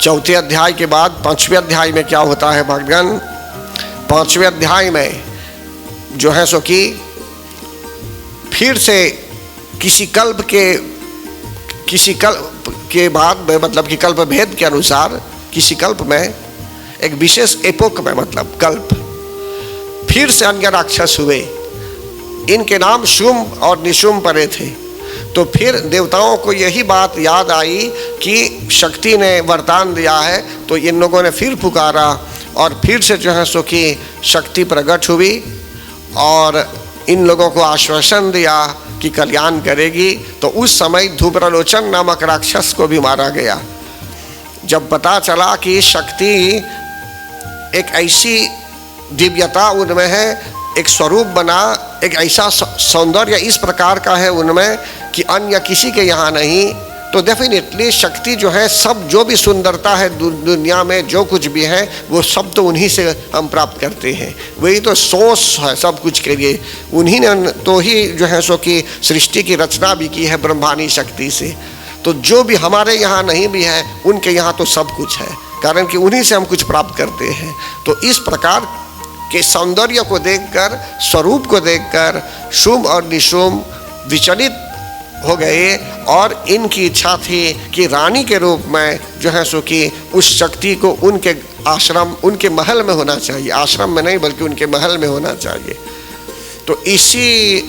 चौथे अध्याय के बाद पांचवें अध्याय में क्या होता है भक्तगण? पांचवें अध्याय में जो है सो कि फिर से किसी कल्प के बाद में, मतलब कि कल्प भेद के अनुसार किसी कल्प में एक विशेष एपोक में, मतलब कल्प, फिर से अन्य राक्षस हुए। इनके नाम शुम और निशुम परे थे। तो फिर देवताओं को यही बात याद आई कि शक्ति ने वरदान दिया है, तो इन लोगों ने फिर पुकारा और फिर से जो है सो कि शक्ति प्रकट हुई और इन लोगों को आश्वासन दिया कि कल्याण करेगी। तो उस समय धूम्रलोचन नामक राक्षस को भी मारा गया। जब पता चला कि शक्ति एक ऐसी दिव्यता उनमें है, एक स्वरूप बना, एक ऐसा सौंदर्य इस प्रकार का है उनमें कि अन्य किसी के यहाँ नहीं, तो डेफिनेटली शक्ति जो है, सब जो भी सुंदरता है दुनिया में, जो कुछ भी है वो सब तो उन्हीं से हम प्राप्त करते हैं। वही तो सोर्स है सब कुछ के लिए। उन्हीं ने तो ही जो है सो कि सृष्टि की रचना भी की है ब्रह्मांडी शक्ति से। तो जो भी हमारे यहाँ नहीं भी है उनके यहाँ तो सब कुछ है, कारण कि उन्हीं से हम कुछ प्राप्त करते हैं। तो इस प्रकार के सौंदर्य को देखकर, स्वरूप को देखकर शुम और निशुम विचलित हो गए और इनकी इच्छा थी कि रानी के रूप में जो है सो कि उस शक्ति को उनके आश्रम, उनके महल में होना चाहिए। आश्रम में नहीं बल्कि उनके महल में होना चाहिए। तो इसी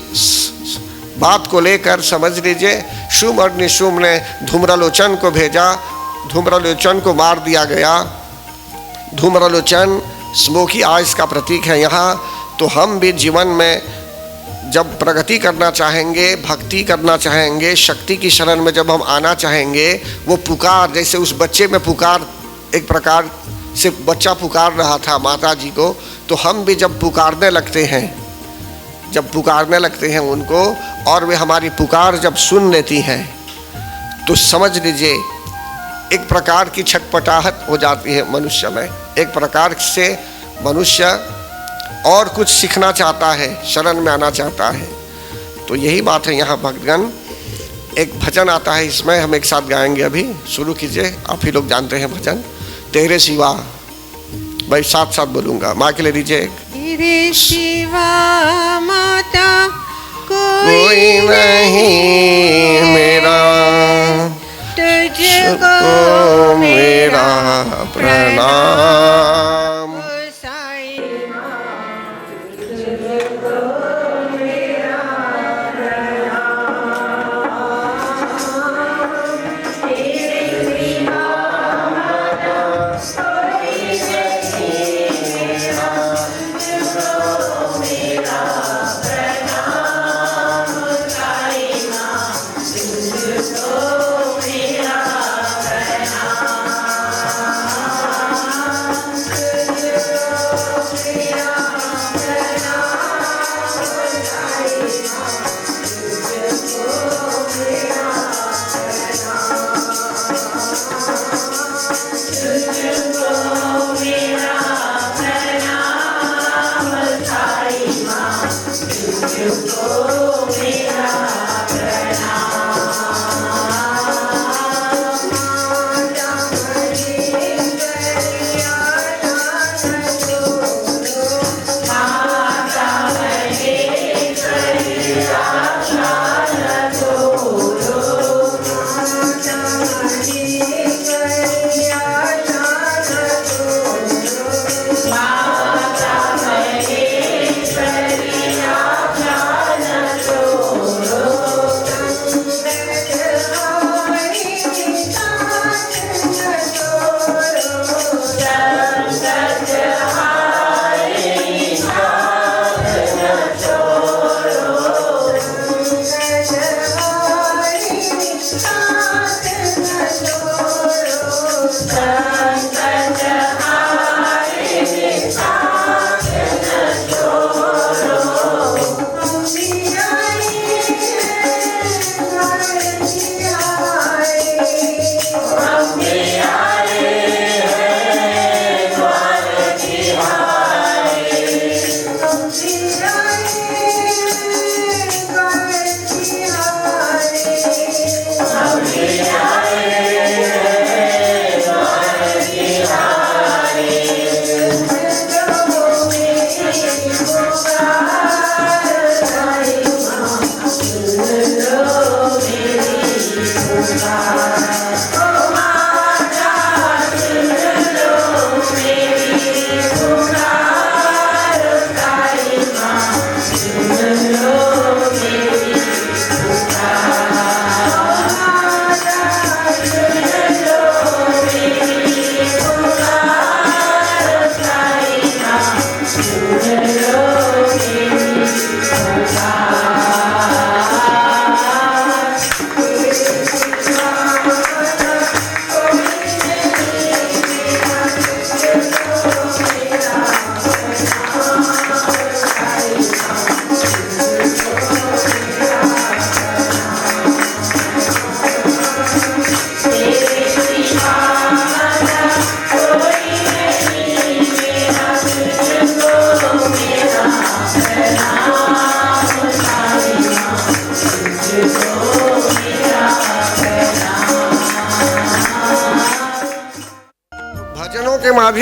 बात को लेकर समझ लीजिए शुम और निशुम ने धूम्रलोचन को भेजा। धूम्रलोचन को मार दिया गया। धूम्रलोचन स्मोकी आइस का प्रतीक है यहाँ। तो हम भी जीवन में जब प्रगति करना चाहेंगे, भक्ति करना चाहेंगे, शक्ति की शरण में जब हम आना चाहेंगे, वो पुकार, जैसे उस बच्चे में पुकार, एक प्रकार से बच्चा पुकार रहा था माता जी को, तो हम भी जब पुकारने लगते हैं उनको, और वे हमारी पुकार जब सुन लेती हैं, तो समझ लीजिए एक प्रकार की छटपटाहट हो जाती है मनुष्य में। एक प्रकार से मनुष्य और कुछ सीखना चाहता है, शरण में आना चाहता है। तो यही बात है यहाँ भक्तगण। एक भजन आता है, इसमें हम एक साथ गाएंगे। अभी शुरू कीजिए, आप ही लोग जानते हैं भजन, तेरे सिवा। भाई साथ साथ बोलूँगा, माँ के लिए दीजिए। तेरे सिवा माता कोई नहीं मेरा, तुझको मेरा प्रणाम।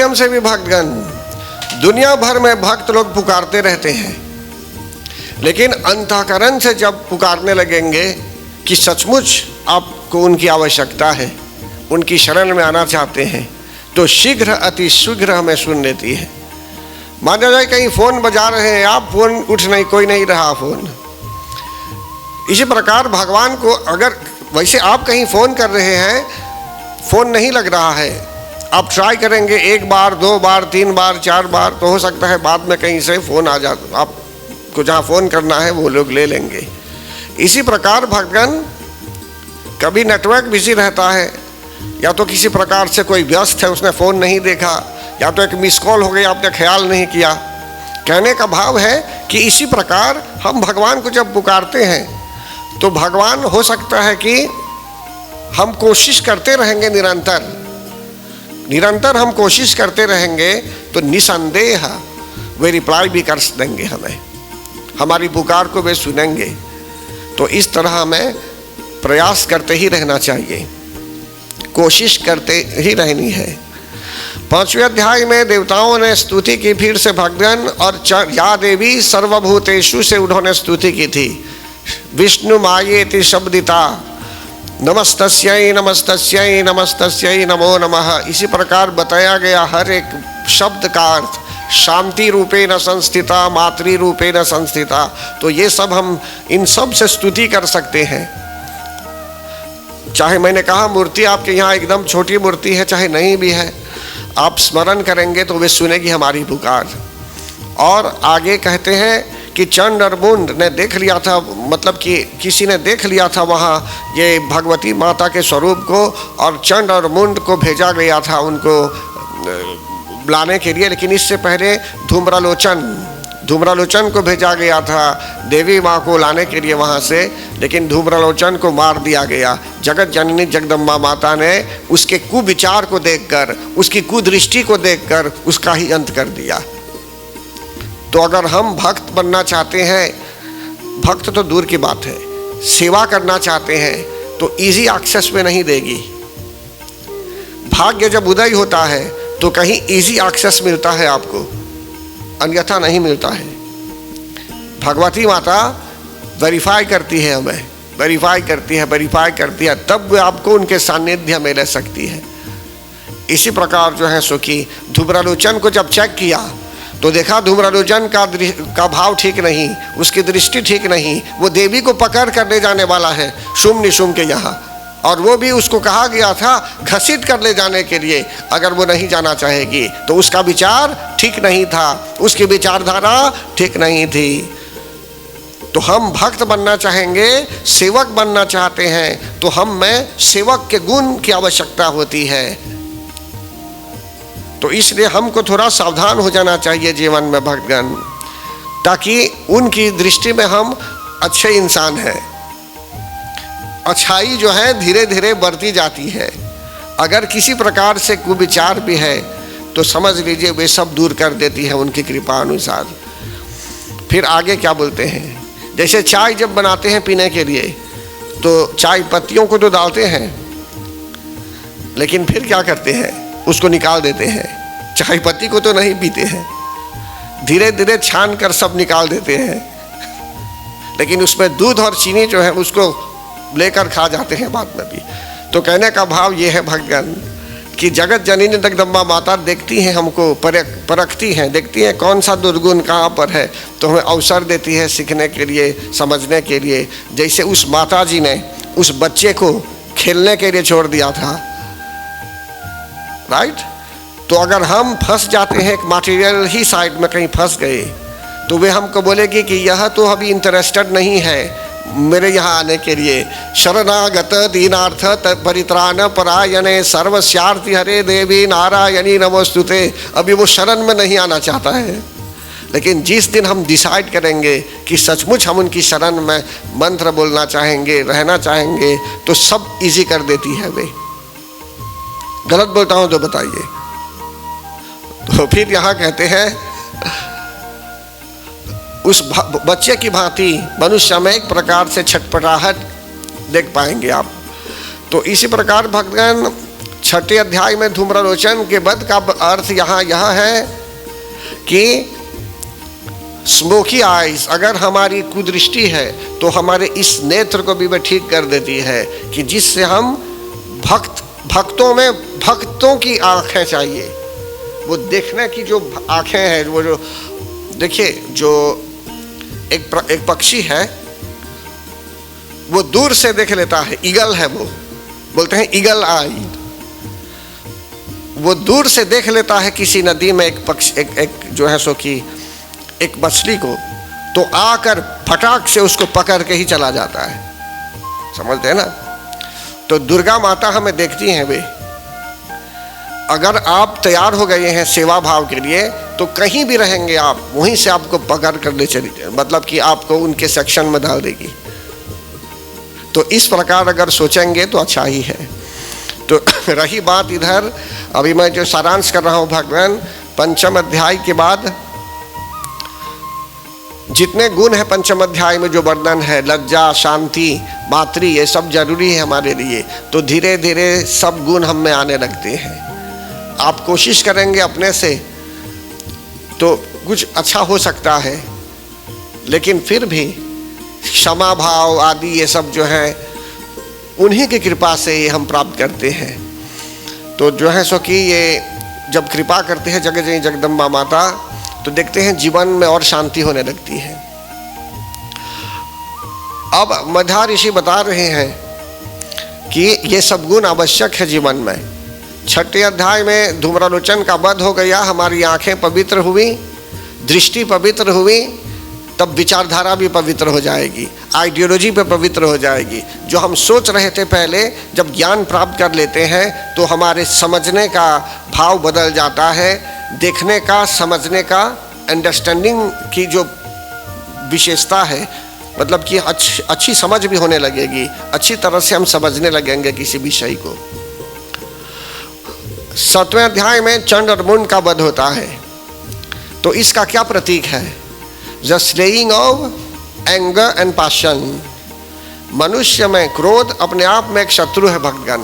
माध्यम से भी भक्तगण दुनिया भर में भक्त लोग पुकारते रहते हैं, लेकिन अंतःकरण से जब पुकारने लगेंगे कि सचमुच आपको उनकी आवश्यकता है, उनकी शरण में आना चाहते हैं, तो शीघ्र अति शीघ्र हमें सुन लेती है। माना जाए कहीं फ़ोन बजा रहे हैं आप, फ़ोन उठ नहीं, कोई नहीं रहा फ़ोन। इसी प्रकार भगवान को अगर वैसे आप कहीं फ़ोन कर रहे हैं, फ़ोन नहीं लग रहा है, आप ट्राई करेंगे 1 बार 2 बार 3 बार 4 बार, तो हो सकता है बाद में कहीं से फ़ोन आ जाता, आपको जहाँ फ़ोन करना है वो लोग ले लेंगे। इसी प्रकार भगवान कभी नेटवर्क बिजी रहता है, या तो किसी प्रकार से कोई व्यस्त है, उसने फ़ोन नहीं देखा, या तो एक मिस कॉल हो गई, आपने ख्याल नहीं किया। कहने का भाव है कि इसी प्रकार हम भगवान को जब पुकारते हैं तो भगवान हो सकता है कि हम कोशिश करते रहेंगे, निरंतर हम कोशिश करते रहेंगे, तो निसंदेह वे रिप्लाई भी कर देंगे, हमें हमारी पुकार को वे सुनेंगे। तो इस तरह हमें प्रयास करते ही रहना चाहिए, कोशिश करते ही रहनी है। 5वें अध्याय में देवताओं ने स्तुति की फिर से भगवान, और या देवी सर्वभूतेषु से उन्होंने स्तुति की थी। विष्णु मायेति शब्दिता, नमस्तस्यै नमस्तस्यै नमस्तस्यै नमो नमः। इसी प्रकार बताया गया हर एक शब्द का अर्थ, शांति रूपेण संस्थिता, मातृ रूपेण संस्थिता। तो ये सब हम इन सब से स्तुति कर सकते हैं। चाहे मैंने कहा मूर्ति आपके यहाँ एकदम छोटी मूर्ति है, चाहे नहीं भी है, आप स्मरण करेंगे तो वे सुनेगी हमारी पुकार। और आगे कहते हैं कि चंड और मुंड ने देख लिया था, मतलब कि किसी ने देख लिया था वहाँ ये भगवती माता के स्वरूप को, और चंड और मुंड को भेजा गया था उनको बुलाने के लिए। लेकिन इससे पहले धूम्रलोचन को भेजा गया था देवी माँ को लाने के लिए वहाँ से, लेकिन धूम्रलोचन को मार दिया गया। जगत जननी जगदम्बा माता ने उसके कुविचार को देखकर, उसकी कुदृष्टि को देखकर उसका ही अंत कर दिया। तो अगर हम भक्त बनना चाहते हैं, भक्त तो दूर की बात है, सेवा करना चाहते हैं, तो इजी एक्सेस में नहीं देगी। भाग्य जब उदय होता है तो कहीं इजी एक्सेस मिलता है आपको, अन्यथा नहीं मिलता है। भगवती माता वेरीफाई करती है, हमें वेरीफाई करती है, तब वे आपको उनके सानिध्य में ले सकती है। इसी प्रकार जो है सो कि धूम्रलोचन को जब चेक किया तो देखा धूम्रलोचन का भाव ठीक नहीं, उसकी दृष्टि ठीक नहीं, वो देवी को पकड़ कर ले जाने वाला है शुम निशुम के यहाँ, और वो भी उसको कहा गया था घसीट कर ले जाने के लिए। अगर वो नहीं जाना चाहेगी तो उसका विचार ठीक नहीं था, उसकी विचारधारा ठीक नहीं थी। तो हम भक्त बनना चाहेंगे, सेवक बनना चाहते हैं, तो हम में सेवक के गुण की आवश्यकता होती है। तो इसलिए हमको थोड़ा सावधान हो जाना चाहिए जीवन में भक्तगण, ताकि उनकी दृष्टि में हम अच्छे इंसान हैं। अच्छाई जो है धीरे धीरे बढ़ती जाती है। अगर किसी प्रकार से कुविचार भी है तो समझ लीजिए वे सब दूर कर देती है उनकी कृपा अनुसार। फिर आगे क्या बोलते हैं, जैसे चाय जब बनाते हैं पीने के लिए तो चाय पत्तियों को तो डालते हैं, लेकिन फिर क्या करते हैं, उसको निकाल देते हैं। चाय पत्ती को तो नहीं पीते हैं, धीरे धीरे छान कर सब निकाल देते हैं, लेकिन उसमें दूध और चीनी जो है उसको लेकर खा जाते हैं बाद में भी। तो कहने का भाव ये है भगवान कि जगत जननी जगदम्बा माता देखती हैं हमको, परखती हैं, देखती हैं कौन सा दुर्गुण कहाँ पर है, तो हमें अवसर देती है सीखने के लिए, समझने के लिए। जैसे उस माता जी ने उस बच्चे को खेलने के लिए छोड़ दिया था, राइट। तो अगर हम फंस जाते हैं एक मटेरियल ही साइड में कहीं फंस गए, तो वे हमको बोलेगी कि यह तो अभी इंटरेस्टेड नहीं है मेरे यहाँ आने के लिए। शरणागत दीनार्थ परित्राण परायणे सर्वस्यार्थी हरे देवी नारायणी नमोस्तुते। अभी वो शरण में नहीं आना चाहता है, लेकिन जिस दिन हम डिसाइड करेंगे कि सचमुच हम उनकी शरण में मंत्र बोलना चाहेंगे, रहना चाहेंगे, तो सब इजी कर देती है वे। गलत बोलता हूँ तो बताइए। तो फिर यहाँ कहते हैं उस बच्चे की भांति मनुष्य में एक प्रकार से छटपटाहट देख पाएंगे आप। तो इसी प्रकार भगवान छठे अध्याय में धूम्रलोचन के वध का अर्थ यहाँ यह है कि स्मोकी आइज, अगर हमारी कुदृष्टि है तो हमारे इस नेत्र को भी वह ठीक कर देती है कि जिससे हम भक्तों की आंखें चाहिए, वो देखने की जो आंखें हैं, वो जो देखिए, जो एक पक्षी है वो दूर से देख लेता है, ईगल है, वो बोलते हैं ईगल आई, वो दूर से देख लेता है किसी नदी में एक पक्षी, एक जो है सो कि एक मछली को, तो आकर फटाक से उसको पकड़ के ही चला जाता है, समझते हैं ना। तो दुर्गा माता हमें देखती हैं वे। अगर आप तैयार हो गए हैं सेवा भाव के लिए तो कहीं भी रहेंगे आप, वहीं से आपको पकड़ कर ले चली, मतलब कि आपको उनके सेक्शन में डाल देगी। तो इस प्रकार अगर सोचेंगे तो अच्छा ही है। तो रही बात इधर, अभी मैं जो सारांश कर रहा हूँ भगवान, पंचम अध्याय के बाद जितने गुण है पंचम अध्याय में जो वर्णन है, लज्जा, शांति, मातृ, ये सब जरूरी है हमारे लिए। तो धीरे धीरे सब गुण हम में आने लगते हैं। आप कोशिश करेंगे अपने से तो कुछ अच्छा हो सकता है, लेकिन फिर भी क्षमा भाव आदि ये सब जो है उन्हीं की कृपा से ये हम प्राप्त करते हैं। तो जो है सो कि ये जब कृपा करते हैं जगजननी जगदम्बा माता, तो देखते हैं जीवन में और शांति होने लगती है। अब मध्वा ऋषि बता रहे हैं कि ये सब गुण आवश्यक है जीवन में। छठे अध्याय में धूम्रलोचन का वध हो गया, हमारी आंखें पवित्र हुई, दृष्टि पवित्र हुई, तब विचारधारा भी पवित्र हो जाएगी, आइडियोलॉजी पे पवित्र हो जाएगी। जो हम सोच रहे थे पहले, जब ज्ञान प्राप्त कर लेते हैं तो हमारे समझने का भाव बदल जाता है, देखने का, समझने का, अंडरस्टैंडिंग की जो विशेषता है, मतलब कि अच्छी समझ भी होने लगेगी, अच्छी तरह से हम समझने लगेंगे किसी विषय को। सातवें अध्याय में चंड और मुंड का वध होता है। तो इसका क्या प्रतीक है? The slaying of anger and passion. मनुष्य में क्रोध अपने आप में एक शत्रु है भक्तगण।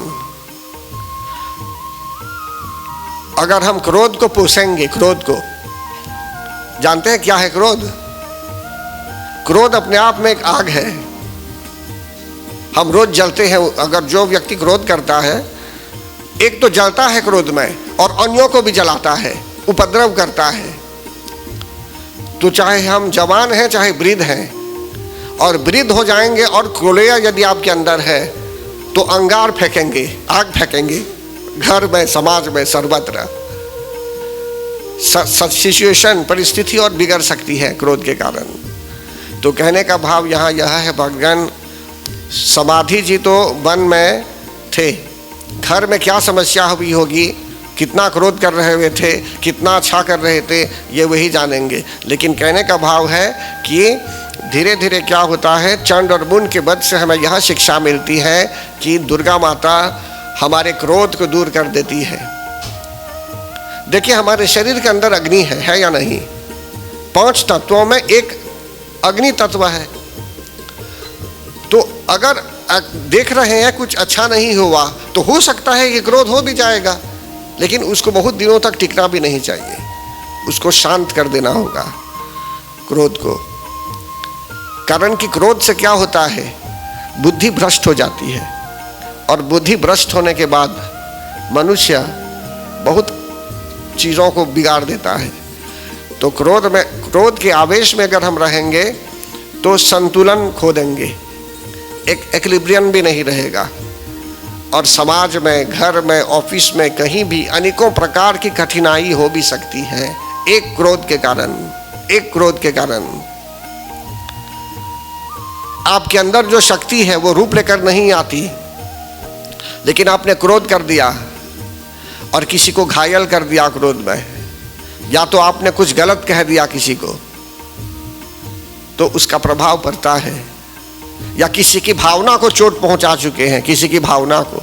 अगर हम क्रोध को पोसेंगे, क्रोध को जानते हैं क्या है क्रोध? क्रोध अपने आप में एक आग है। हम रोज जलते हैं। अगर जो व्यक्ति क्रोध करता है, एक तो जलता है क्रोध में और अन्यों को भी जलाता है, उपद्रव करता है। तो चाहे हम जवान हैं चाहे वृद्ध हैं, और वृद्ध हो जाएंगे और क्रोलिया यदि आपके अंदर है तो अंगार फेंकेंगे, आग फेंकेंगे, घर में, समाज में, सर्वत्र। सिचुएशन, परिस्थिति और बिगड़ सकती है क्रोध के कारण। तो कहने का भाव यहाँ यह है भगवान, समाधि जी तो वन में थे, घर में क्या समस्या हुई होगी, कितना क्रोध कर रहे हुए थे, कितना अच्छा कर रहे थे, ये वही जानेंगे। लेकिन कहने का भाव है कि धीरे धीरे क्या होता है, चंड और मुंड के वध से हमें यह शिक्षा मिलती है कि दुर्गा माता हमारे क्रोध को दूर कर देती है। देखिए हमारे शरीर के अंदर अग्नि है या नहीं? 5 तत्वों में एक अग्नि तत्व है। तो अगर देख रहे हैं कुछ अच्छा नहीं हुआ तो हो सकता है कि क्रोध हो भी जाएगा, लेकिन उसको बहुत दिनों तक टिकना भी नहीं चाहिए, उसको शांत कर देना होगा क्रोध को। कारण कि क्रोध से क्या होता है, बुद्धि भ्रष्ट हो जाती है, और बुद्धि भ्रष्ट होने के बाद मनुष्य बहुत चीज़ों को बिगाड़ देता है। तो क्रोध के आवेश में अगर हम रहेंगे तो संतुलन खो देंगे, एक एक्विलिब्रियम भी नहीं रहेगा, और समाज में, घर में, ऑफिस में, कहीं भी अनेकों प्रकार की कठिनाई हो भी सकती है एक क्रोध के कारण। आपके अंदर जो शक्ति है वो रूप लेकर नहीं आती, लेकिन आपने क्रोध कर दिया और किसी को घायल कर दिया क्रोध में, या तो आपने कुछ गलत कह दिया किसी को, तो उसका प्रभाव पड़ता है। या किसी की भावना को चोट पहुंचा चुके हैं, किसी की भावना को,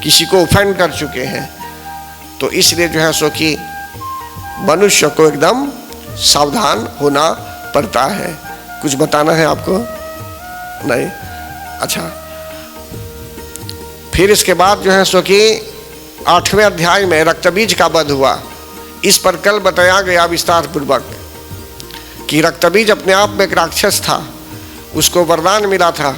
किसी को ऑफेंड कर चुके हैं, तो इसलिए जो है सो कि मनुष्य को एकदम सावधान होना पड़ता है। कुछ बताना है आपको? नहीं? अच्छा, फिर इसके बाद जो है सो कि 8वें अध्याय में रक्तबीज का वध हुआ। इस पर कल बताया गया विस्तार पूर्वक कि रक्तबीज अपने आप में एक राक्षस था। उसको वरदान मिला था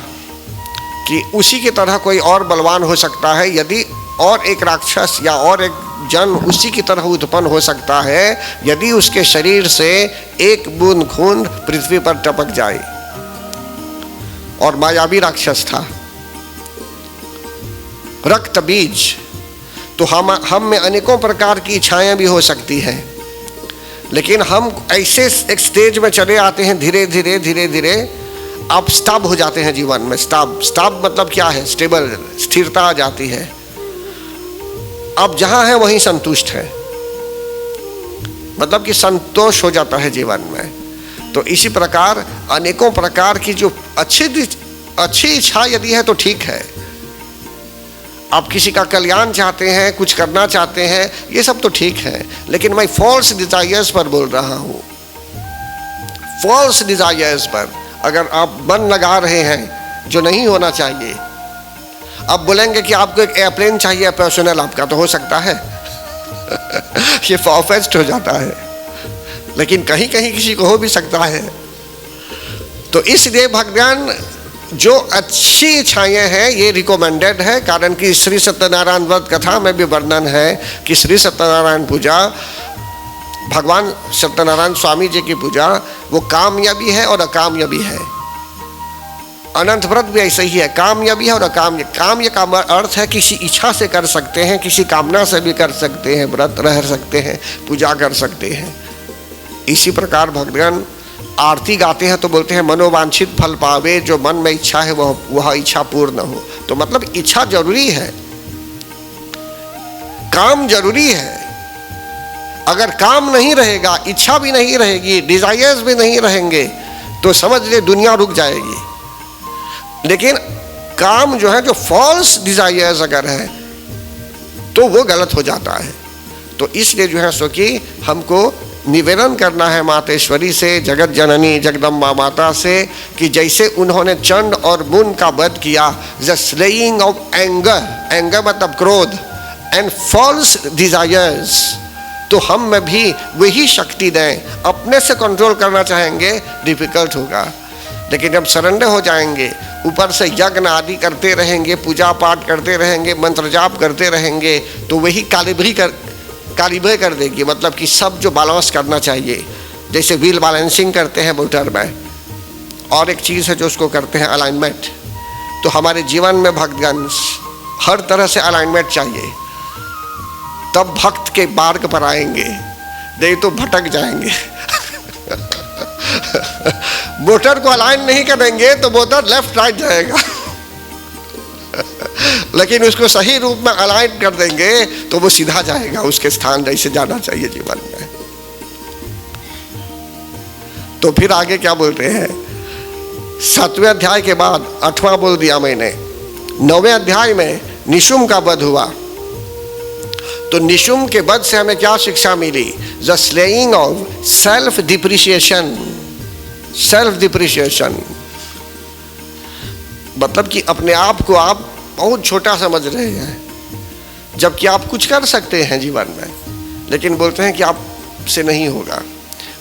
कि उसी की तरह कोई और बलवान हो सकता है यदि, और एक राक्षस या और एक जन उसी की तरह उत्पन्न हो सकता है यदि उसके शरीर से एक बूंद खून पृथ्वी पर टपक जाए। और मायावी राक्षस था रक्तबीज। तो हम में अनेकों प्रकार की इच्छाएं भी हो सकती हैं, लेकिन हम ऐसे एक स्टेज में चले आते हैं धीरे धीरे धीरे धीरे, आप स्टॉप हो जाते हैं जीवन में। स्टॉप मतलब क्या है? स्टेबल, स्थिरता आ जाती है। आप जहां हैं वहीं संतुष्ट है, मतलब कि संतोष हो जाता है जीवन में। तो इसी प्रकार अनेकों प्रकार की जो अच्छी इच्छा यदि है तो ठीक है। आप किसी का कल्याण चाहते हैं, कुछ करना चाहते हैं, ये सब तो ठीक है, लेकिन मैं फॉल्स डिजायर्स पर बोल रहा हूं। फॉल्स डिजायर्स पर अगर आप मन लगा रहे हैं जो नहीं होना चाहिए। अब बोलेंगे कि आपको एक एयरप्लेन चाहिए पर्सनल, आपका तो हो सकता है ये फॉरफेच्ड हो जाता है, लेकिन कहीं कहीं किसी को हो भी सकता है। तो इसलिए भगवान जो अच्छी इच्छाएं हैं ये रिकमेंडेड है, कारण कि श्री सत्यनारायण व्रत कथा में भी वर्णन है कि श्री सत्यनारायण पूजा, भगवान सत्यनारायण स्वामी जी की पूजा, वो कामयाबी है और अकामयाबी है। अनंत व्रत भी ऐसे ही है, कामयाबी है और अकाम्य। काम्य का अर्थ है किसी इच्छा से कर सकते हैं, किसी कामना से भी कर सकते हैं, व्रत रह सकते हैं, पूजा कर सकते हैं। इसी प्रकार भगवान आरती गाते हैं तो बोलते हैं मनोवांछित फल पावे, जो मन में इच्छा है वह इच्छा पूर्ण हो। तो मतलब इच्छा जरूरी है, काम जरूरी है। अगर काम नहीं रहेगा, इच्छा भी नहीं रहेगी, डिजायर्स भी नहीं रहेंगे, तो समझ ले दुनिया रुक जाएगी। लेकिन काम जो है, जो फॉल्स डिजायर्स अगर है तो वो गलत हो जाता है। तो इसलिए जो है सो कि हमको निवेदन करना है मातेश्वरी से, जगत जननी जगदम्बा माता से, कि जैसे उन्होंने चंड और मुन का वध किया, द स्लेइंग ऑफ एंगर मतलब क्रोध एंड फॉल्स डिजायर्स, तो हम में भी वही शक्ति दें। अपने से कंट्रोल करना चाहेंगे डिफिकल्ट होगा, लेकिन जब सरेंडर हो जाएंगे, ऊपर से यज्ञ आदि करते रहेंगे, पूजा पाठ करते रहेंगे, मंत्र जाप करते रहेंगे, तो वही कालिब्रे कर देगी। मतलब कि सब जो बैलेंस करना चाहिए, जैसे व्हील बैलेंसिंग करते हैं मोटर में, और एक चीज़ है जो उसको करते हैं अलाइनमेंट। तो हमारे जीवन में भक्तगण हर तरह से अलाइनमेंट चाहिए, तब भक्त के मार्ग पर आएंगे, नहीं तो भटक जाएंगे मोटर को अलाइन नहीं करेंगे तो मोटर लेफ्ट राइट जाएगा लेकिन उसको सही रूप में अलाइन कर देंगे तो वो सीधा जाएगा उसके स्थान जैसे जाना चाहिए जीवन में। तो फिर आगे क्या बोलते हैं? 7वें अध्याय के बाद 8वां बोल दिया मैंने। 9वें अध्याय में निशुम का वध हुआ। तो निशुम के वध से हमें क्या शिक्षा मिली? The slaying of self depreciation. Self depreciation मतलब कि अपने आप को आप बहुत छोटा समझ रहे हैं, जबकि आप कुछ कर सकते हैं जीवन में, लेकिन बोलते हैं कि आपसे नहीं होगा।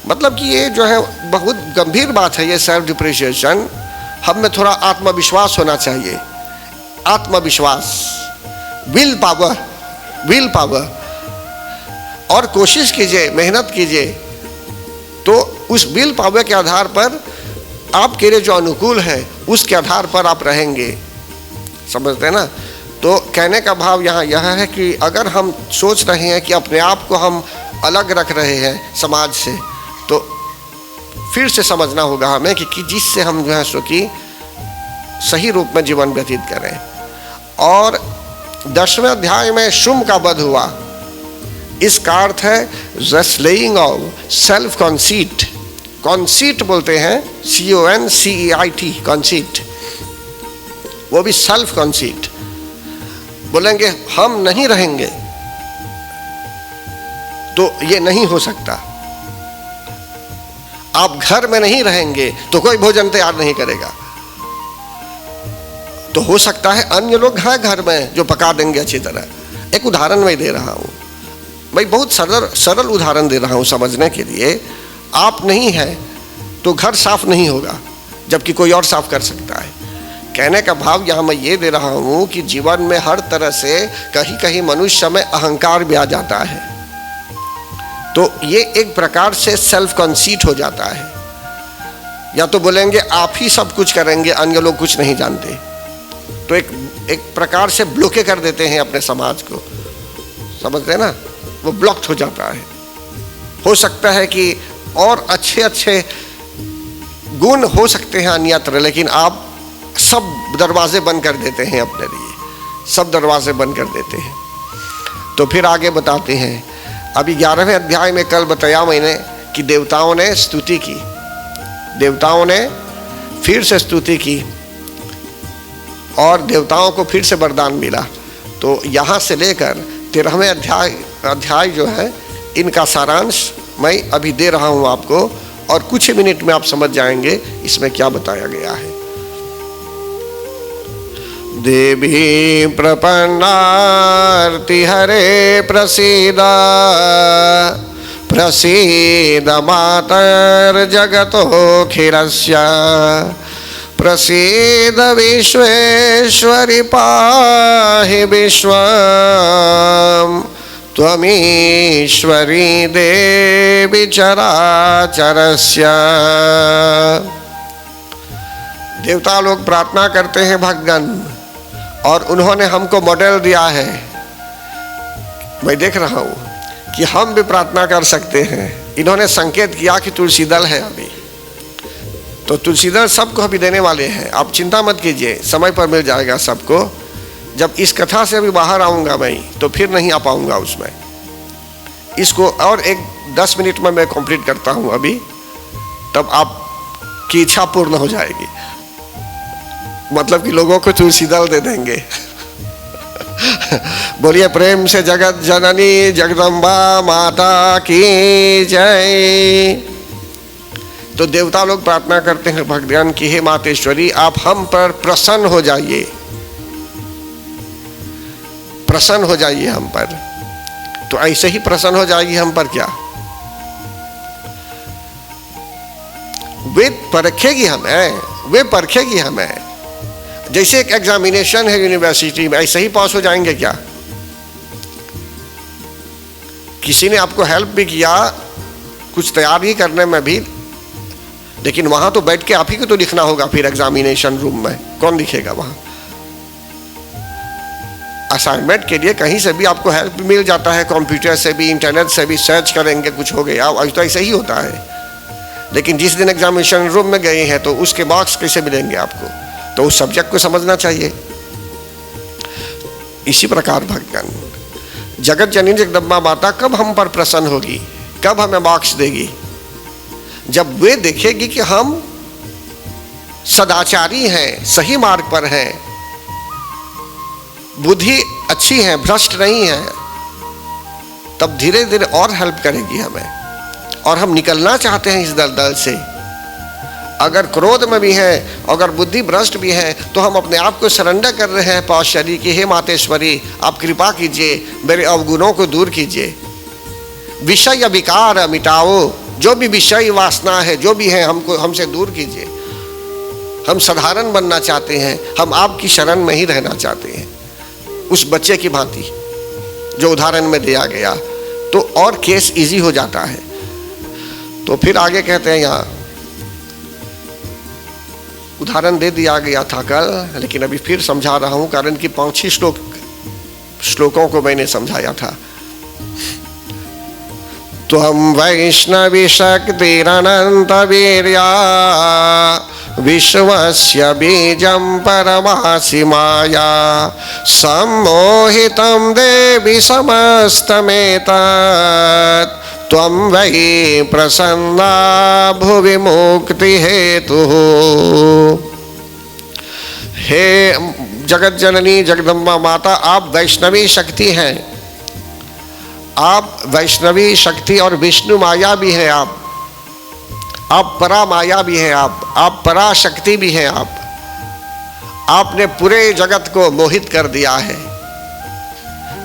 मतलब कि ये जो है बहुत गंभीर बात है, ये सेल्फ डिप्रिसिएशन। हम में थोड़ा आत्मविश्वास होना चाहिए, आत्मविश्वास, विल पावर, और कोशिश कीजिए, मेहनत कीजिए, तो उस विल पावर के आधार पर आपके लिए जो अनुकूल है उसके आधार पर आप रहेंगे। समझते हैं ना? तो कहने का भाव यहाँ यह है कि अगर हम सोच रहे हैं कि अपने आप को हम अलग रख रहे हैं समाज से, तो फिर से समझना होगा हमें कि जिससे हम जो है सो कि सही रूप में जीवन व्यतीत करें। और 10वें अध्याय में शुम का वध हुआ। इसका अर्थ है द स्लेइंग ऑफ सेल्फ कॉन्सीट। कॉन्सीट बोलते हैं, CONCEIT, कॉन्सीट, वो भी सेल्फ कॉन्सीट। बोलेंगे हम नहीं रहेंगे तो ये नहीं हो सकता। आप घर में नहीं रहेंगे तो कोई भोजन तैयार नहीं करेगा। तो हो सकता है अन्य लोग हैं घर में जो पका देंगे अच्छी तरह, एक उदाहरण मैं दे रहा हूँ, मैं बहुत सरल उदाहरण दे रहा हूँ समझने के लिए। आप नहीं है तो घर साफ नहीं होगा, जबकि कोई और साफ कर सकता है। कहने का भाव यहाँ मैं ये दे रहा हूँ कि जीवन में हर तरह से कहीं कहीं मनुष्य में अहंकार भी आ जाता है, तो ये एक प्रकार से सेल्फ कंसीट हो जाता है। या तो बोलेंगे आप ही सब कुछ करेंगे, अन्य लोग कुछ नहीं जानते, तो एक प्रकार से ब्लॉके कर देते हैं अपने समाज को, समझते हैं ना, वो ब्लॉक्ड हो जाता है। हो सकता है कि और अच्छे अच्छे गुण हो सकते हैं अन्यत्र, लेकिन आप सब दरवाजे बंद कर देते हैं अपने लिए, सब दरवाजे बंद कर देते हैं। तो फिर आगे बताते हैं, अभी 11वें अध्याय में कल बताया मैंने कि देवताओं ने स्तुति की, देवताओं ने फिर से स्तुति की और देवताओं को फिर से वरदान मिला। तो यहाँ से लेकर 13वें अध्याय जो है, इनका सारांश मैं अभी दे रहा हूँ आपको, और कुछ ही मिनट में आप समझ जाएंगे इसमें क्या बताया गया है। देवी प्रपन्नार्ति हरे प्रसीद प्रसीद मातर्जगतोऽखिलस्य प्रसीद विश्वेश्वरि पाहि विश्वम् त्वमीश्वरी देवी चराचरस्य। देवता लोग प्रार्थना करते हैं भगवान, और उन्होंने हमको मॉडल दिया है। मैं देख रहा हूँ कि हम भी प्रार्थना कर सकते हैं। इन्होंने संकेत किया कि तुलसी दल है अभी, तो तुलसी दल सबको अभी देने वाले हैं, आप चिंता मत कीजिए, समय पर मिल जाएगा सबको। जब इस कथा से अभी बाहर आऊँगा मैं, तो फिर नहीं आ पाऊँगा उसमें। इसको और एक 10 मिनट में मैं कंप्लीट करता हूँ अभी, तब आपकी इच्छा पूर्ण हो जाएगी। मतलब कि लोगों को तुलसी दल दे देंगे। बोलिए प्रेम से जगत जननी जगदम्बा माता की जय। तो देवता लोग प्रार्थना करते हैं भगवान की, हे मातेश्वरी आप हम पर प्रसन्न हो जाइए, प्रसन्न हो जाइए हम पर। तो ऐसे ही प्रसन्न हो जाएगी हम पर क्या? वे परखेगी हमें, वे परखेगी हमें। जैसे एक एग्जामिनेशन है यूनिवर्सिटी में, ऐसे ही पास हो जाएंगे क्या? किसी ने आपको हेल्प भी किया कुछ तैयारी करने में भी, लेकिन वहां तो बैठ के आप ही को तो लिखना होगा। फिर एग्जामिनेशन रूम में कौन लिखेगा? वहां असाइनमेंट के लिए कहीं से भी आपको हेल्प मिल जाता है, कंप्यूटर से भी, इंटरनेट से भी सर्च करेंगे, कुछ हो गया, आज तो ऐसा ही होता है। लेकिन जिस दिन एग्जामिनेशन रूम में गए हैं तो उसके मार्क्स कैसे मिलेंगे आपको? तो उस सब्जेक्ट को समझना चाहिए। इसी प्रकार भगवान जगत जननी जगदम्बा माता कब हम पर प्रसन्न होगी, कब हमें मार्क्स देगी? जब वे देखेगी कि हम सदाचारी हैं, सही मार्ग पर हैं, बुद्धि अच्छी है, भ्रष्ट नहीं है, तब धीरे धीरे और हेल्प करेगी हमें। और हम निकलना चाहते हैं इस दलदल से। अगर क्रोध में भी है, अगर बुद्धि भ्रष्ट भी है, तो हम अपने आप को सरेंडर कर रहे हैं पार्वती की, हे मातेश्वरी आप कृपा कीजिए, मेरे अवगुणों को दूर कीजिए, विषय विकार मिटाओ, जो भी विषय वासना है, जो भी है, हमको हमसे दूर कीजिए। हम साधारण बनना चाहते हैं, हम आपकी शरण में ही रहना चाहते हैं, उस बच्चे की भांति जो उदाहरण में दिया गया। तो और केस इजी हो जाता है। तो फिर आगे कहते हैं, यहाँ उदाहरण दे दिया गया था कल, लेकिन अभी फिर समझा रहा हूं, कारण कि 5-6 श्लोकों को मैंने समझाया था। त्वं वैष्णवी शक्तिरनंत वीर्या विश्वस्य बीजं परमासि माया सम्मोहितं देवी समस्तमेतत् त्वं वै प्रसन्ना भुवि मुक्ति हेतुः। हे जगत जननी जगदम्बा माता, आप वैष्णवी शक्ति हैं, आप वैष्णवी शक्ति और विष्णु माया भी हैं, आप परा माया भी हैं, आप परा शक्ति भी हैं। आपने पूरे जगत को मोहित कर दिया है।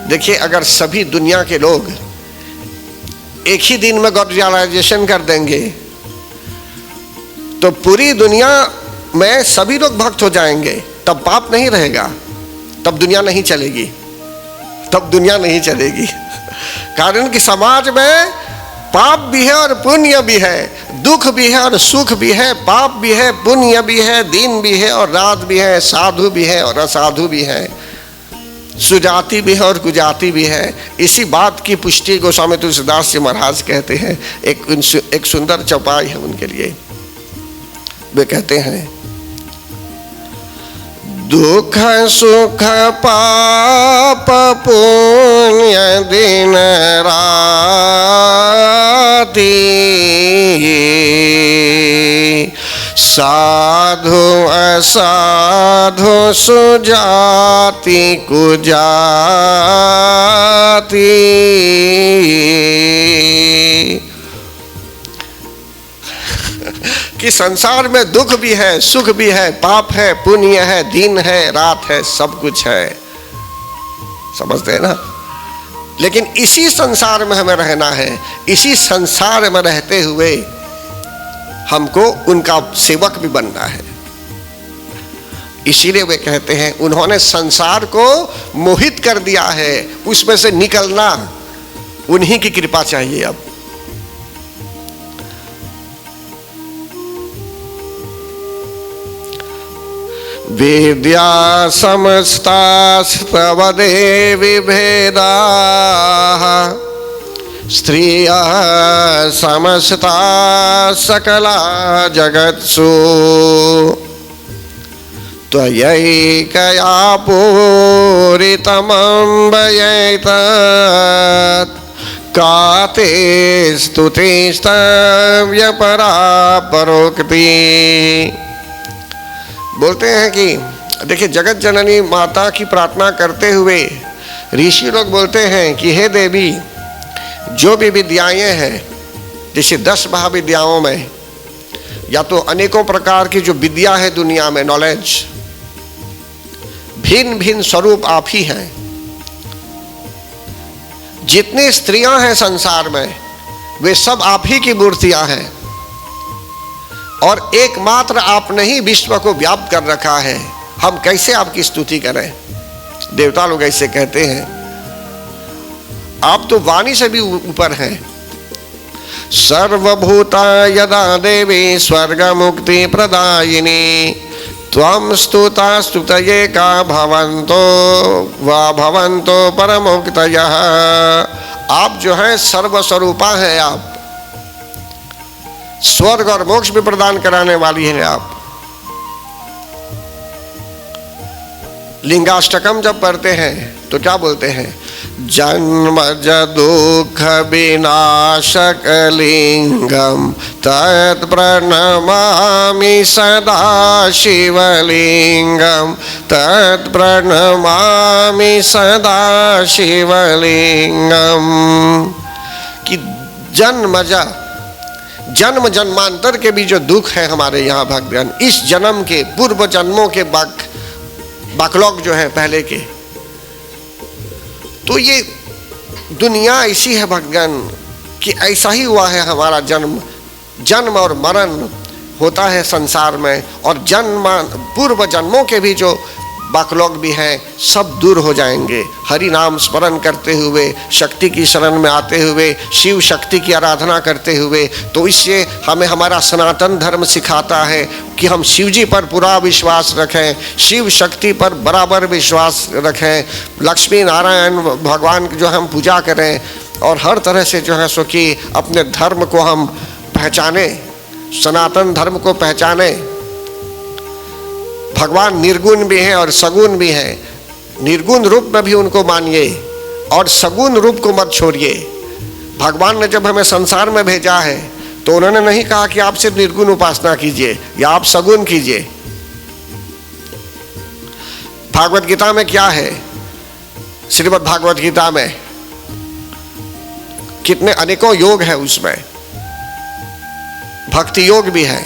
देखिए, अगर सभी दुनिया के लोग एक ही दिन में गॉड रियलाइजेशन कर देंगे तो पूरी दुनिया में सभी लोग भक्त हो जाएंगे, तब पाप नहीं रहेगा, तब दुनिया नहीं चलेगी, तब दुनिया नहीं चलेगी। कारण कि समाज में पाप भी है और पुण्य भी है, दुख भी है और सुख भी है, पाप भी है, पुण्य भी है, दिन भी है और रात भी है, साधु भी है और असाधु भी है, सुजाति भी है और कुजाति भी है। इसी बात की पुष्टि गोस्वामी तुलसीदास जी महाराज कहते हैं। एक सुंदर चौपाई है उनके लिए। वे कहते हैं, दुख सुख पाप पुण्य दिन राति, साधु असाधु सुजाति कुजाति। कि संसार में दुख भी है, सुख भी है, पाप है, पुण्य है, दिन है, रात है, सब कुछ है। समझते हैं ना? लेकिन इसी संसार में हमें रहना है। इसी संसार में रहते हुए हमको उनका सेवक भी बनना है। इसीलिए वे कहते हैं, उन्होंने संसार को मोहित कर दिया है, उसमें से निकलना उन्हीं की कृपा चाहिए। अब विद्या समस्तास्तव देवी भेदाः, स्त्रियः समस्ता सकला जगत्सु, त्वयैकया पूरितमम्बयैतत्, का ते स्तुतिस्तव्य परा परोक्ति। बोलते हैं कि देखिए, जगत जननी माता की प्रार्थना करते हुए ऋषि लोग बोलते हैं कि हे देवी, जो भी विद्याएं हैं, जैसे 10 महाविद्याओं में या तो अनेकों प्रकार की जो विद्या है दुनिया में, नॉलेज, भिन्न भिन्न स्वरूप आप ही हैं। जितनी स्त्रियां हैं संसार में, वे सब आप ही की मूर्तियां हैं। और एकमात्र आपने ही विश्व को व्याप्त कर रखा है। हम कैसे आपकी स्तुति करें? देवता लोग ऐसे कहते हैं, आप तो वाणी से भी ऊपर हैं। सर्वभूता यदा देवी स्वर्ग मुक्ति प्रदायिनी, त्वं स्तुता स्तुतये का भवन्तो वा भवन्तो परमोक्तयः। आप जो हैं सर्वस्वरूपा हैं, आप स्वर्ग और मोक्ष भी प्रदान कराने वाली हैं। आप लिंगाष्टकम जब पढ़ते हैं तो क्या बोलते हैं? जन्म दुख विनाशक लिंगम तत् प्रणमामि सदा शिवलिंगम, तत् प्रणमामि सदा शिवलिंगम। कि जन्म जन्मांतर के भी जो दुख है हमारे यहाँ भगवान, इस जन्म के पूर्व जन्मों के बैकलॉग जो है पहले के, तो ये दुनिया ऐसी है भगवान कि ऐसा ही हुआ है। हमारा जन्म और मरण होता है संसार में, और पूर्व जन्मों के भी जो बैकलॉग भी हैं, सब दूर हो जाएंगे। हरि नाम स्मरण करते हुए, शक्ति की शरण में आते हुए, शिव शक्ति की आराधना करते हुए। तो इससे हमें हमारा सनातन धर्म सिखाता है कि हम शिव जी पर पूरा विश्वास रखें, शिव शक्ति पर बराबर विश्वास रखें, लक्ष्मी नारायण भगवान की जो हम पूजा करें, और हर तरह से जो है सो कि अपने धर्म को हम पहचाने, सनातन धर्म को पहचाने। भगवान निर्गुण भी हैं और सगुण भी हैं। निर्गुण रूप में भी उनको मानिए और सगुण रूप को मत छोड़िए। भगवान ने जब हमें संसार में भेजा है तो उन्होंने नहीं कहा कि आप सिर्फ निर्गुण उपासना कीजिए या आप सगुण कीजिए। भागवत गीता में क्या है? श्रीमद् भागवत गीता में कितने अनेकों योग है, उसमें भक्ति योग भी है,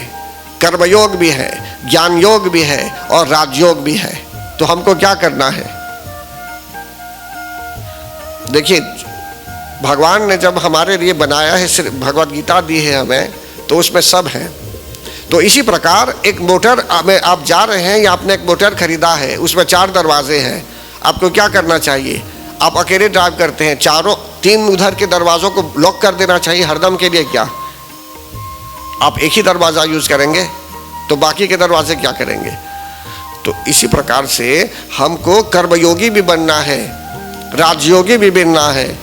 कर्म योग भी है, ज्ञान योग भी है और राजयोग भी है। तो हमको क्या करना है? देखिए, भगवान ने जब हमारे लिए बनाया है, भगवत गीता दी है हमें, तो उसमें सब है। तो इसी प्रकार एक मोटर में आप जा रहे हैं या आपने एक मोटर खरीदा है, उसमें 4 दरवाजे हैं, आपको क्या करना चाहिए? आप अकेले ड्राइव करते हैं, 3 उधर के दरवाज़ों को लॉक कर देना चाहिए हरदम के लिए क्या? आप एक ही दरवाज़ा यूज़ करेंगे, तो बाकी के दरवाजे क्या करेंगे? तो इसी प्रकार से हमको कर्मयोगी भी बनना है, राजयोगी भी बनना है,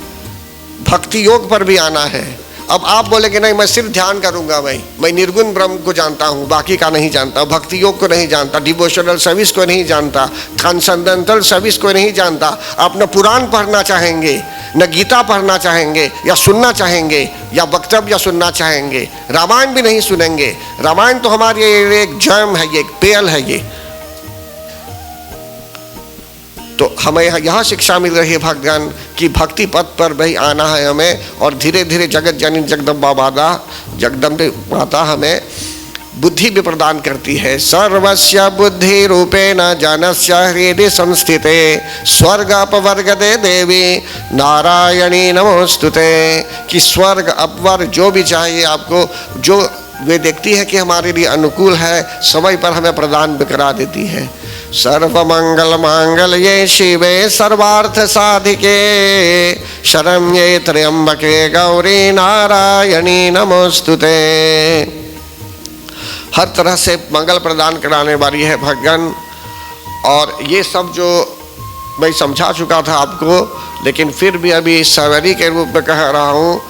भक्ति योग पर भी आना है। अब आप बोलेंगे नहीं, मैं सिर्फ ध्यान करूंगा, मैं निर्गुण ब्रह्म को जानता हूँ, बाकी का नहीं जानता, भक्ति योग को नहीं जानता, डिवोशनल सर्विस को नहीं जानता, ट्रांसेंडेंटल सर्विस को नहीं जानता। आप न पुराण पढ़ना चाहेंगे, न गीता पढ़ना चाहेंगे या सुनना चाहेंगे या वक्तव्य सुनना चाहेंगे, रामायण भी नहीं सुनेंगे। रामायण तो हमारे एक जैम है, ये एक पेल है ये। तो हमें यह शिक्षा मिल रही है भगवान कि भक्ति पथ पर भाई आना है हमें, और धीरे धीरे जगत जननी जगदम्बे माता हमें बुद्धि भी प्रदान करती है। सर्वस्य बुद्धि रूपेण जनस्य हृदय संस्थिते स्वर्ग अपवर्गदे देवी नारायणी नमोस्तुते। कि स्वर्ग अपवर्ग जो भी चाहिए आपको, जो वे देखती है कि हमारे लिए अनुकूल है, समय पर हमें प्रदान भी करा देती है। सर्वमंगल मांगल्ये शिवे सर्वार्थ साधिके शरण्ये त्र्यंबके गौरी नारायणी नमोस्तुते। हर तरह से मंगल प्रदान कराने वाली है भगवान। और ये सब जो मैं समझा चुका था आपको, लेकिन फिर भी अभी सवरी के रूप में कह रहा हूँ।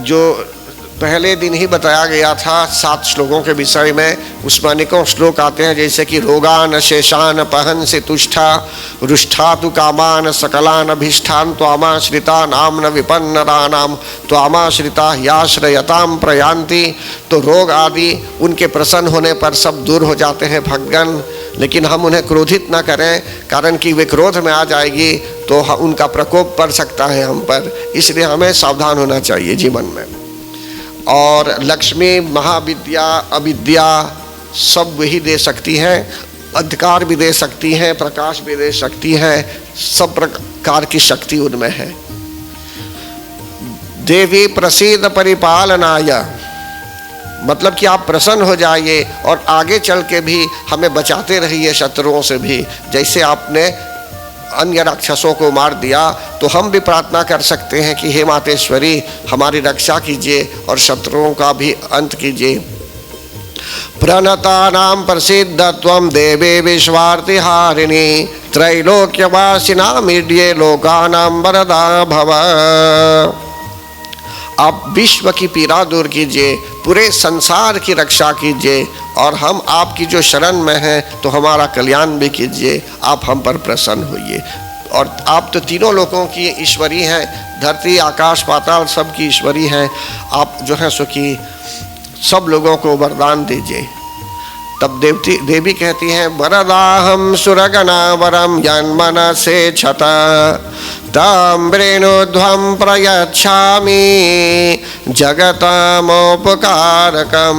जो पहले दिन ही बताया गया था 7 श्लोकों के विषय में, उसमें अनेकों श्लोक आते हैं, जैसे कि रोगान शेषान पहन से तुष्ठा रुष्ठा तु कामान सकलान अभिष्ठान त्वामाश्रिता नाम न विपन्नरानाम त्वामाश्रिता याश्रयताम प्रयांति। तो रोग आदि उनके प्रसन्न होने पर सब दूर हो जाते हैं भगवान, लेकिन हम उन्हें क्रोधित न करें, कारण कि वे क्रोध में आ जाएगी तो उनका प्रकोप पड़ सकता है हम पर। इसलिए हमें सावधान होना चाहिए जीवन में। और लक्ष्मी, महाविद्या, अविद्या सब वही दे सकती हैं, अंधकार भी दे सकती हैं, प्रकाश भी दे सकती हैं, सब प्रकार की शक्ति उनमें है। देवी प्रसीद परिपालनाय, मतलब कि आप प्रसन्न हो जाइए और आगे चल के भी हमें बचाते रहिए शत्रुओं से भी। जैसे आपने अन्य राक्षसों को मार दिया, तो हम भी प्रार्थना कर सकते हैं कि हे मातेश्वरी हमारी रक्षा कीजिए और शत्रुओं का भी अंत कीजिए। प्रणतानां प्रसिद्धत्वं देवे विश्वार्तिहारिणी त्रैलोक्यवासिनामीड्ये लोकानां वरदा भव। आप विश्व की पीड़ा दूर कीजिए, पूरे संसार की रक्षा कीजिए, और हम आपकी जो शरण में हैं तो हमारा कल्याण भी कीजिए। आप हम पर प्रसन्न होइए। और आप तो तीनों लोगों की ईश्वरी हैं, धरती आकाश पाताल सब की ईश्वरी हैं। आप जो है सो कि सब लोगों को वरदान दीजिए। तब देवी कहती हैं, वरदाहम सुरगना वरम जन्मन से छत ताम्रेणोध्वं प्रयच्छामि जगतमोपकारकम।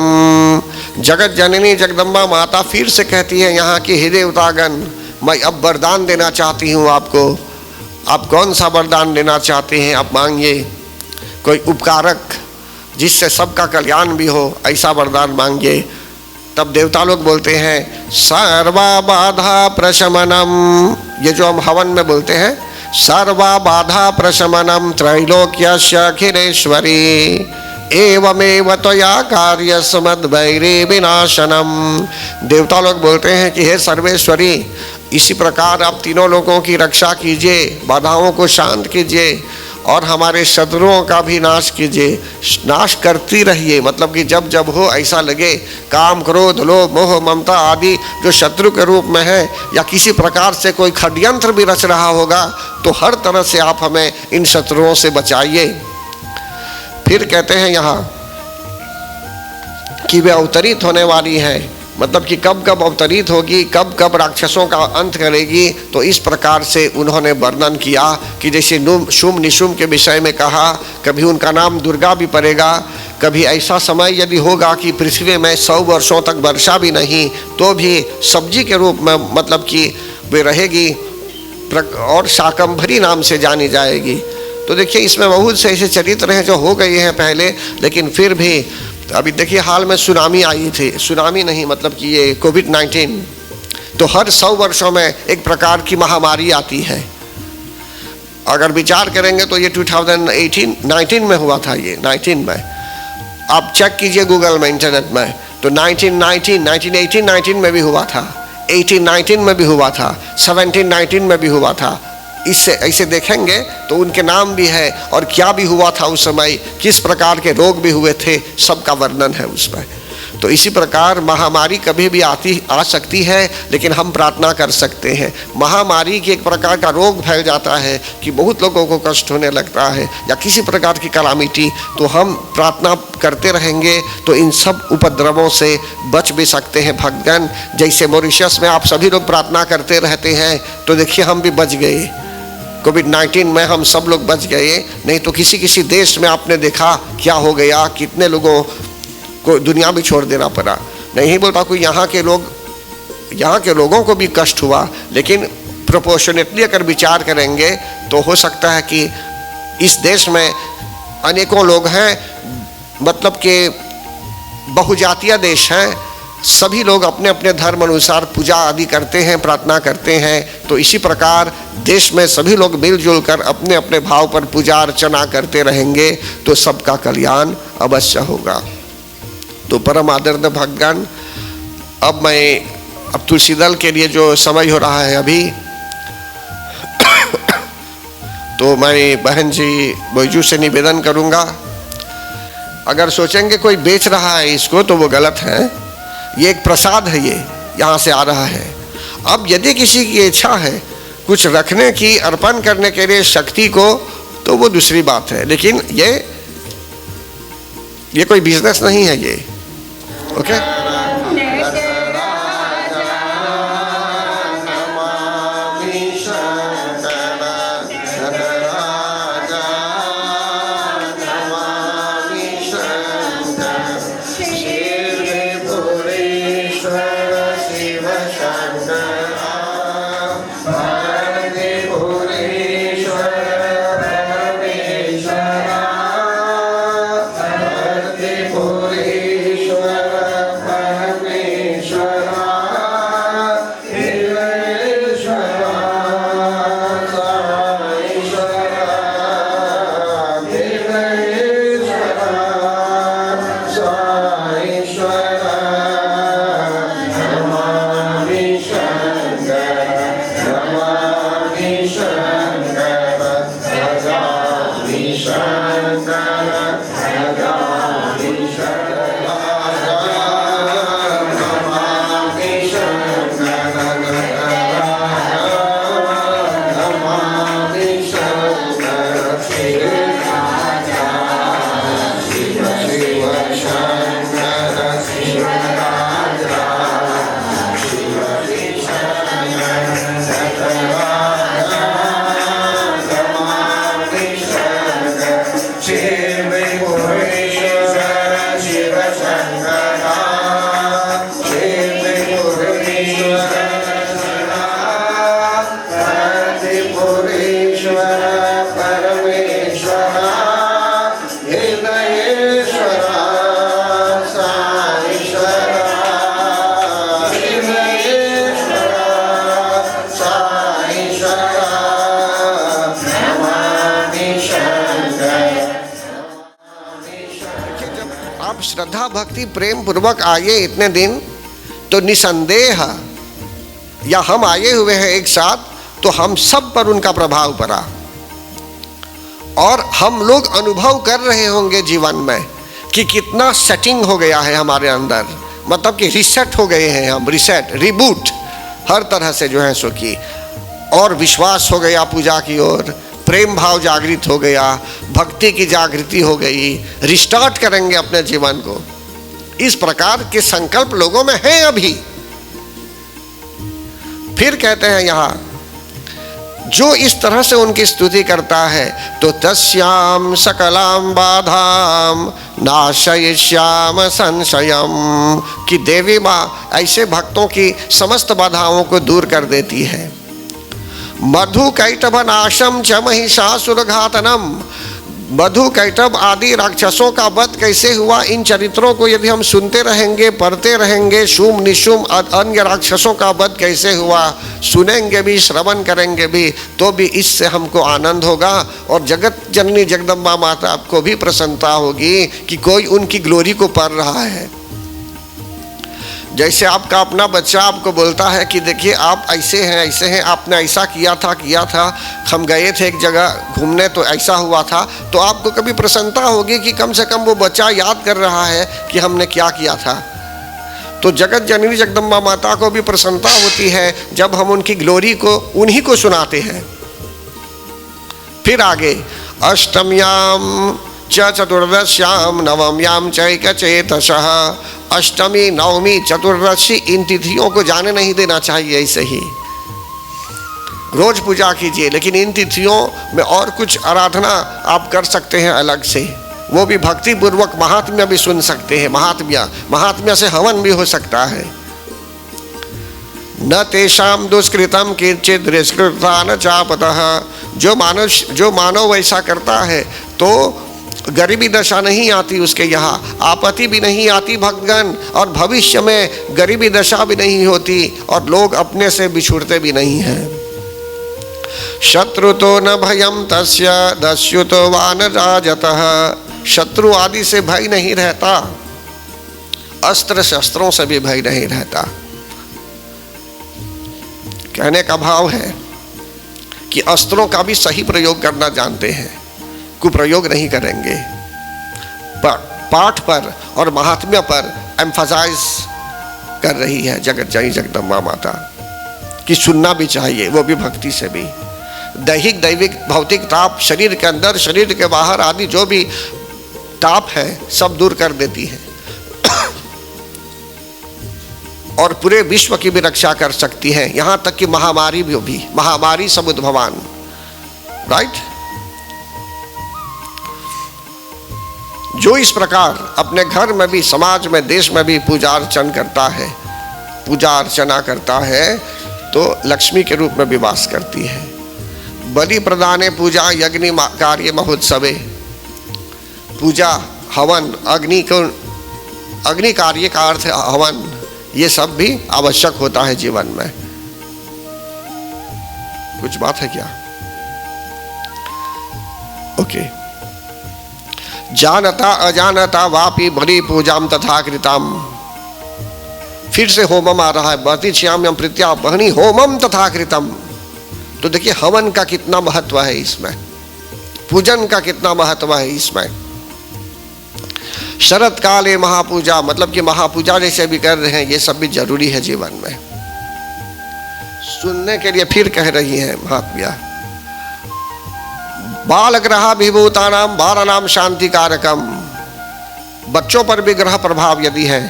जगत जननी जगदम्बा माता फिर से कहती है यहाँ की हृदय उतागन, मैं अब वरदान देना चाहती हूँ आपको। आप कौन सा वरदान देना चाहते हैं? आप मांगिए। कोई उपकारक जिससे सबका कल्याण भी हो, ऐसा वरदान मांगिए। तब देवता लोग बोलते हैं, सर्वा बाधा प्रशमनम, ये जो हम हवन में बोलते हैं, सर्वा बाधा प्रशमनम त्रैलोक्यस्य अखिलेश्वरी एवमेव त्वया कार्य समद्वैरी विनाशनम। देवता लोग बोलते हैं कि हे सर्वेश्वरी, इसी प्रकार आप तीनों लोगों की रक्षा कीजिए, बाधाओं को शांत कीजिए और हमारे शत्रुओं का भी नाश कीजिए। नाश करती रहिए, मतलब कि जब जब हो ऐसा लगे काम, क्रोध, लोभ, मोह, ममता आदि जो शत्रु के रूप में है, या किसी प्रकार से कोई षड्यंत्र भी रच रहा होगा, तो हर तरह से आप हमें इन शत्रुओं से बचाइए। फिर कहते हैं यहाँ कि वे अवतरित होने वाली है, मतलब कि कब कब अवतरित होगी, कब कब राक्षसों का अंत करेगी। तो इस प्रकार से उन्होंने वर्णन किया कि जैसे शुम निशुम के विषय में कहा, कभी उनका नाम दुर्गा भी पड़ेगा, कभी ऐसा समय यदि होगा कि पृथ्वी में 100 वर्षों तक वर्षा भी नहीं, तो भी सब्जी के रूप में मतलब कि वे रहेगी। और शाकंभरी नाम से जानी जाएगी। तो देखिए इसमें बहुत से ऐसे चरित्र हैं जो हो गए हैं पहले, लेकिन फिर भी अभी देखिए हाल में सुनामी आई थी, सुनामी नहीं मतलब कि ये कोविड-19, तो हर 100 वर्षों में एक प्रकार की महामारी आती है। अगर विचार करेंगे तो ये 2019 में हुआ था, ये 19 में आप चेक कीजिए गूगल में, इंटरनेट में, तो 1918-19 में भी हुआ था, 1819 में भी हुआ था, 1719 में भी हुआ था। इससे ऐसे देखेंगे तो उनके नाम भी है और क्या भी हुआ था उस समय, किस प्रकार के रोग भी हुए थे, सबका वर्णन है उसमें। तो इसी प्रकार महामारी कभी भी आ सकती है, लेकिन हम प्रार्थना कर सकते हैं। महामारी की एक प्रकार का रोग फैल जाता है कि बहुत लोगों को कष्ट होने लगता है या किसी प्रकार की कलामिटी, तो हम प्रार्थना करते रहेंगे तो इन सब उपद्रवों से बच भी सकते हैं भक्तगण। जैसे मॉरिशस में आप सभी लोग प्रार्थना करते रहते हैं, तो देखिए हम भी बच गए, कोविड-19 में हम सब लोग बच गए। नहीं तो किसी देश में आपने देखा क्या हो गया, कितने लोगों को दुनिया में छोड़ देना पड़ा। नहीं बोलता कोई यहाँ के लोगों को भी कष्ट हुआ, लेकिन प्रोपोर्शनेटली अगर विचार करेंगे तो हो सकता है कि इस देश में अनेकों लोग हैं, मतलब कि बहुजातीय देश हैं, सभी लोग अपने अपने धर्म अनुसार पूजा आदि करते हैं, प्रार्थना करते हैं। तो इसी प्रकार देश में सभी लोग मिलजुल कर अपने अपने भाव पर पूजा अर्चना करते रहेंगे तो सबका कल्याण अवश्य होगा। तो परम आदरणीय भक्तगण, अब तुलसी दल के लिए जो समय हो रहा है अभी, तो मैं बहन जी बैजू से निवेदन करूंगा, अगर सोचेंगे कोई बेच रहा है इसको तो वो गलत है। ये एक प्रसाद है, ये यहाँ से आ रहा है। अब यदि किसी की इच्छा है कुछ रखने की, अर्पण करने के लिए शक्ति को, तो वो दूसरी बात है, लेकिन ये कोई बिजनेस नहीं है ये। ओके श्रद्धा भक्ति प्रेम पूर्वक आए इतने दिन, तो निसंदेह या हम आए हुए हैं एक साथ, तो हम सब पर उनका प्रभाव पड़ा और हम लोग अनुभव कर रहे होंगे जीवन में कि कितना सेटिंग हो गया है हमारे अंदर, मतलब कि रिसेट हो गए हैं हम, रिसेट रिबूट हर तरह से जो है सो की, और विश्वास हो गया पूजा की ओर, प्रेम भाव जागृत हो गया, भक्ति की जागृति हो गई, रिस्टार्ट करेंगे अपने जीवन को। इस प्रकार के संकल्प लोगों में हैं अभी। फिर कहते हैं यहाँ, जो इस तरह से उनकी स्तुति करता है तो तस्याम सकलाम बाधाम नाशयिष्याम संशयम, कि देवी माँ ऐसे भक्तों की समस्त बाधाओं को दूर कर देती है। मधु कैटभ नाशम च महिषासुर घातनम। मधु कैटभ आदि राक्षसों का वध कैसे हुआ, इन चरित्रों को यदि हम सुनते रहेंगे, पढ़ते रहेंगे, शुम निशुम अन्य राक्षसों का वध कैसे हुआ सुनेंगे भी, श्रवण करेंगे भी, तो भी इससे हमको आनंद होगा और जगत जननी जगदम्बा माता आपको भी प्रसन्नता होगी कि कोई उनकी ग्लोरी को पढ़ रहा है। जैसे आपका अपना बच्चा आपको बोलता है कि देखिए आप ऐसे हैं, आपने ऐसा किया था, हम गए थे एक जगह घूमने तो ऐसा हुआ था, तो आपको कभी प्रसन्नता होगी कि कम से कम वो बच्चा याद कर रहा है कि हमने क्या किया था। तो जगत जननी जगदम्बा माता को भी प्रसन्नता होती है जब हम उनकी ग्लोरी को उन्हीं को सुनाते हैं। फिर आगे अष्टम्याम च चतुर्दश्याम नवम्याम चैकचेतसः। अष्टमी, नवमी, चतुर्दशी इन तिथियों को जाने नहीं देना चाहिए। ऐसे ही रोज पूजा कीजिए, लेकिन इन तिथियों में और कुछ आराधना आप कर सकते हैं अलग से, वो भी भक्ति पूर्वक महात्म्य भी सुन सकते हैं। महात्म्य से हवन भी हो सकता है। न तेषाम दुष्कृतम किंचित दुष्कृता न चापतः। जो मानव वैसा करता है तो गरीबी दशा नहीं आती उसके यहाँ, आपत्ति भी नहीं आती भक्तगण, और भविष्य में गरीबी दशा भी नहीं होती और लोग अपने से बिछुड़ते भी नहीं हैं। शत्रु तो न भयम तस्य दस्युतो वान राजतः। शत्रु आदि से भय नहीं रहता, अस्त्र शस्त्रों से भी भय नहीं रहता। कहने का भाव है कि अस्त्रों का भी सही प्रयोग करना जानते हैं, कुप्रयोग नहीं करेंगे। पाठ पर और महात्म्य पर एम्फसाइज कर रही है जगत जननी जगदम्बा माता कि सुनना भी चाहिए, वो भी भक्ति से भी। दैहिक दैविक भौतिक ताप, शरीर के अंदर शरीर के बाहर आदि जो भी ताप है सब दूर कर देती है और पूरे विश्व की भी रक्षा कर सकती है, यहाँ तक कि महामारी भी, महामारी समुद्भवान। राइट। जो इस प्रकार अपने घर में भी, समाज में, देश में भी पूजा अर्चना करता है तो लक्ष्मी के रूप में भी वास करती है। बलि प्रदाने पूजा यज्ञ कार्य महोत्सवे। पूजा, हवन, अग्नि कार्य का अर्थ हवन, ये सब भी आवश्यक होता है जीवन में। कुछ बात है क्या? ओके। जानता अजानता वापि बलि पूजाम तथा कृताम। फिर से होमम आ रहा है, बहती श्याम्यम प्रीत्या बहनी होमम तथा कृतम। तो देखिए हवन का कितना महत्व है इसमें, पूजन का कितना महत्व है इसमें। शरत काले महापूजा, मतलब कि महापूजा जैसे भी कर रहे हैं, ये सब भी जरूरी है जीवन में। सुनने के लिए फिर कह रही है महात्म्या। बाल ग्रह विभूतानाम बालानाम शांति कारकम। बच्चों पर भी ग्रह प्रभाव यदि है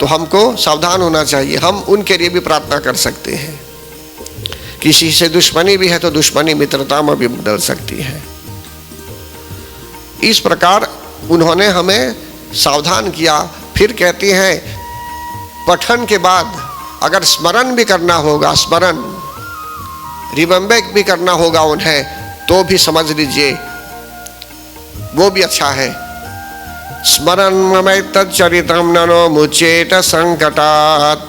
तो हमको सावधान होना चाहिए। हम उनके लिए भी प्रार्थना कर सकते हैं। किसी से दुश्मनी भी है तो दुश्मनी मित्रता में भी बदल सकती है। इस प्रकार उन्होंने हमें सावधान किया। फिर कहती हैं पठन के बाद अगर स्मरण भी करना होगा, स्मरण रिमेम्बर भी करना होगा उन्हें, तो भी समझ लीजिए वो भी अच्छा है। स्मरण ममै तच्चरितम ननो मुचेत संकटात्।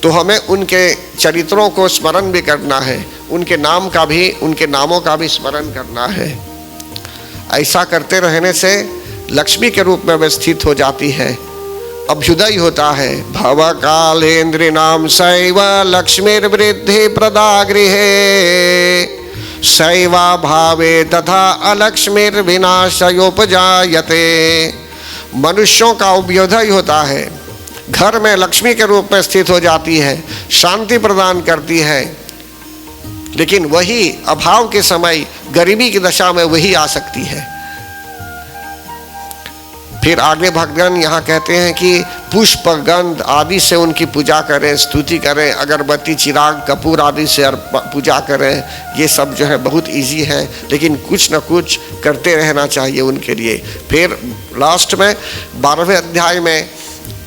तो हमें उनके चरित्रों को स्मरण भी करना है, उनके नाम का भी, उनके नामों का भी स्मरण करना है। ऐसा करते रहने से लक्ष्मी के रूप में व्यवस्थित हो जाती है, अभ्युदय होता है। भव कालेन्द्र नाम सैव लक्ष्मीर्वृद्धि प्रदा गृहे सैवा भावे तथा अलक्ष्मीर्विनाशयोपजायते। मनुष्यों का अभ्युदय होता है, घर में लक्ष्मी के रूप में स्थित हो जाती है, शांति प्रदान करती है। लेकिन वही अभाव के समय, गरीबी की दशा में वही आ सकती है। फिर आगे भक्तगण यहाँ कहते हैं कि पुष्प गंध आदि से उनकी पूजा करें, स्तुति करें, अगरबत्ती चिराग कपूर आदि से पूजा करें। ये सब जो है बहुत इजी है, लेकिन कुछ न कुछ करते रहना चाहिए उनके लिए। फिर लास्ट में 12वें अध्याय में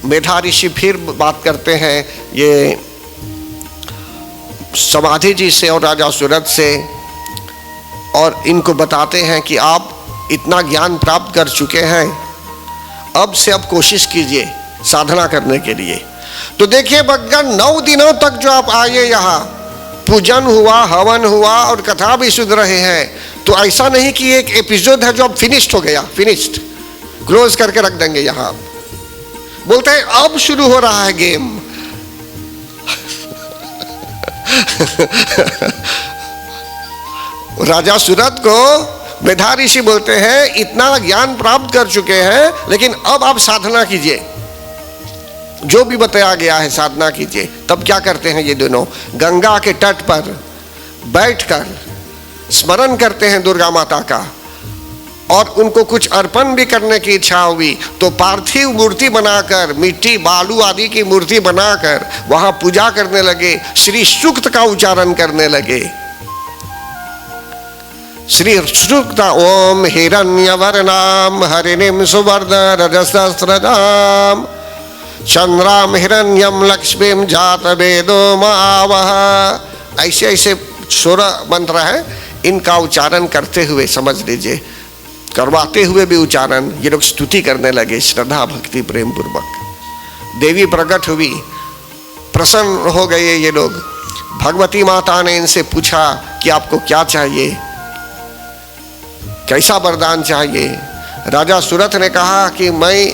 मेधा ऋषि फिर बात करते हैं। ये समाधि जी से और राजा सूरत से, और इनको बताते हैं कि आप इतना ज्ञान प्राप्त कर चुके हैं, अब से अब कोशिश कीजिए साधना करने के लिए। तो देखिए भगवान 9 दिनों तक जो आप आए यहाँ, पूजन हुआ, हवन हुआ और कथा भी सुन रहे हैं, तो ऐसा नहीं कि एक एपिसोड है जो अब फिनिश्ड हो गया, फिनिश्ड क्लोज करके रख देंगे यहाँ। बोलते हैं अब शुरू हो रहा है गेम। राजा सूरत को मेधा ऋषि बोलते हैं इतना ज्ञान प्राप्त कर चुके हैं, लेकिन अब आप साधना कीजिए, जो भी बताया गया है साधना कीजिए। तब क्या करते हैं ये दोनों, गंगा के तट पर बैठकर स्मरण करते हैं दुर्गा माता का, और उनको कुछ अर्पण भी करने की इच्छा हुई तो पार्थिव मूर्ति बनाकर, मिट्टी बालू आदि की मूर्ति बनाकर वहां पूजा करने लगे, श्री सूक्त का उच्चारण करने लगे। श्री सूक्त ओम हिरण्यवर्णाम हरिणीम सुवर्णम रजतस्रजाम चंद्राम हिरण्यम लक्ष्मीम जात वेदो मावह, ऐसे ऐसे 16 मंत्र है, इनका उच्चारण करते हुए, समझ लीजिए करवाते हुए भी उच्चारण, ये लोग स्तुति करने लगे श्रद्धा भक्ति प्रेम पूर्वक। देवी प्रकट हुई, प्रसन्न हो गए ये लोग। भगवती माता ने इनसे पूछा कि आपको क्या चाहिए, कैसा वरदान चाहिए। राजा सूरत ने कहा कि मैं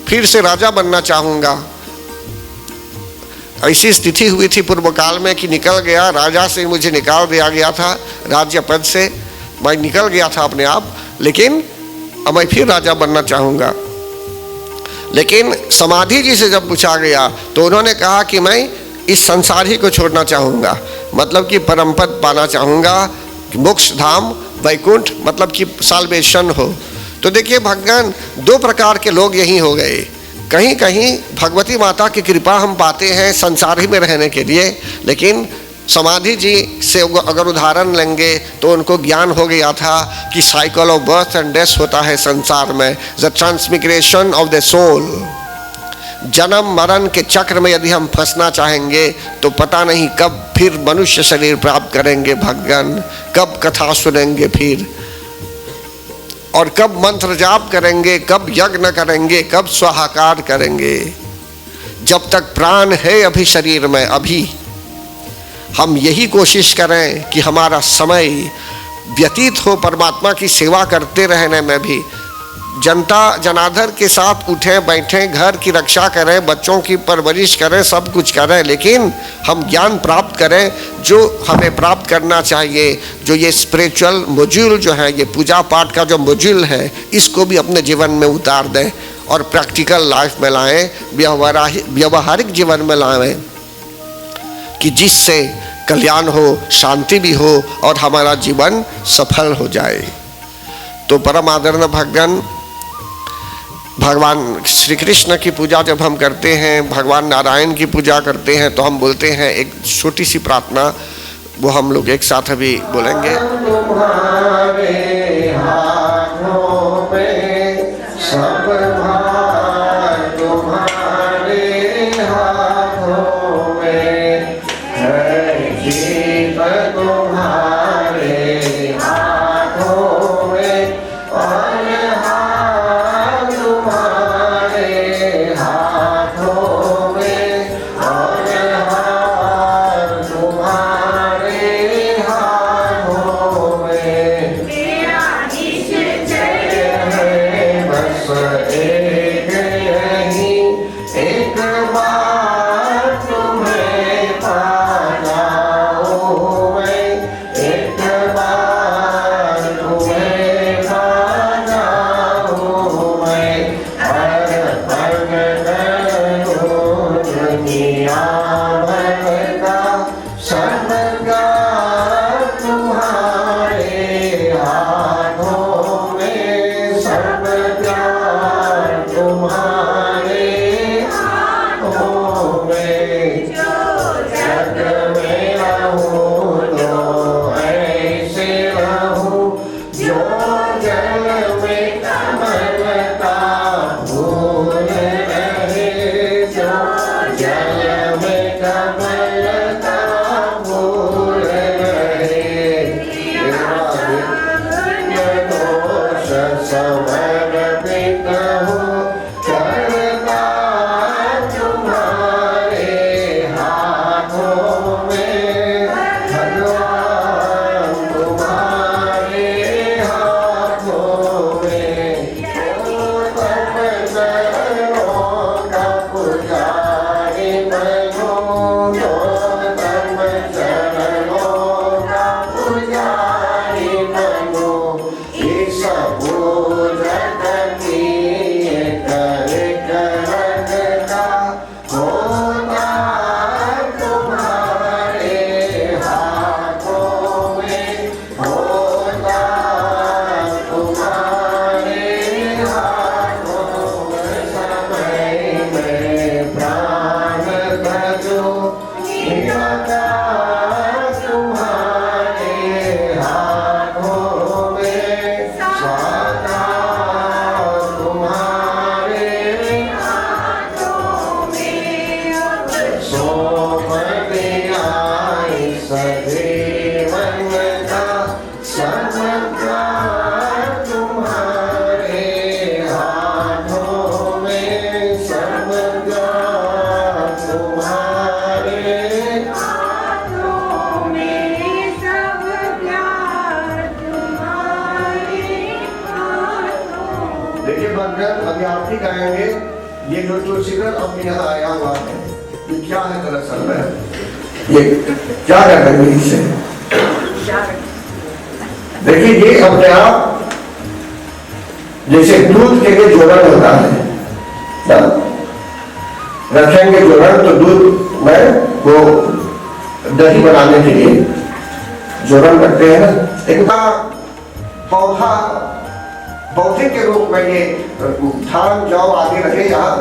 फिर से राजा बनना चाहूँगा। ऐसी स्थिति हुई थी पूर्व काल में कि निकल गया, राजा से मुझे निकाल दिया गया था, राज्य पद से मैं निकल गया था अपने आप, लेकिन अब मैं फिर राजा बनना चाहूँगा। लेकिन समाधि जी से जब पूछा गया तो उन्होंने कहा कि मैं इस संसार ही को छोड़ना चाहूँगा, मतलब कि परम पद पाना चाहूँगा, मोक्ष धाम वैकुंठ, मतलब कि साल्वेशन हो। तो देखिए भगवान 2 प्रकार के लोग यही हो गए। कहीं कहीं भगवती माता की कृपा हम पाते हैं संसार ही में रहने के लिए, लेकिन समाधि जी से अगर उदाहरण लेंगे तो उनको ज्ञान हो गया था कि cycle of birth and death होता है संसार में, द ट्रांसमिग्रेशन ऑफ द सोल। जन्म मरण के चक्र में यदि हम फंसना चाहेंगे तो पता नहीं कब फिर मनुष्य शरीर प्राप्त करेंगे भगवान, कब कथा सुनेंगे फिर, और कब मंत्र जाप करेंगे, कब यज्ञ करेंगे, कब स्वाहाकार करेंगे। जब तक प्राण है अभी शरीर में, अभी हम यही कोशिश करें कि हमारा समय व्यतीत हो परमात्मा की सेवा करते रहने में भी। जनता जनार्दन के साथ उठें बैठें, घर की रक्षा करें, बच्चों की परवरिश करें, सब कुछ करें, लेकिन हम ज्ञान प्राप्त करें जो हमें प्राप्त करना चाहिए। जो ये स्पिरिचुअल मॉड्यूल जो है, ये पूजा पाठ का जो मॉड्यूल है, इसको भी अपने जीवन में उतार दें और प्रैक्टिकल लाइफ में लाएं, व्यवहारिक जीवन में लाएं, कि जिससे कल्याण हो, शांति भी हो और हमारा जीवन सफल हो जाए। तो परम आदरणीय भगवान श्री कृष्ण की पूजा जब हम करते हैं, भगवान नारायण की पूजा करते हैं, तो हम बोलते हैं एक छोटी सी प्रार्थना, वो हम लोग एक साथ अभी बोलेंगे। तुम्हारे हाथों में सब भार, तुम्हारे हाथों में है जीवन, तुम्हारे हाथों में और सब ज्ञान तुम्हारे देखिए भगवान अभी आप ही गाएंगे। ये जो तुलसीधर अब यहाँ आया हुआ है, ये क्या है दरअसल में, ये क्या कर रहे हैं इससे? देखिए ये अपने आप जैसे दूध के लिए जोड़न होता है ना, रखेंगे जोड़न तो दूध में वो दही बनाने के लिए जोड़न रखते हैं ना। एक पौधा पौधे के रूप में ये धान जौ आदि रहे यहाँ,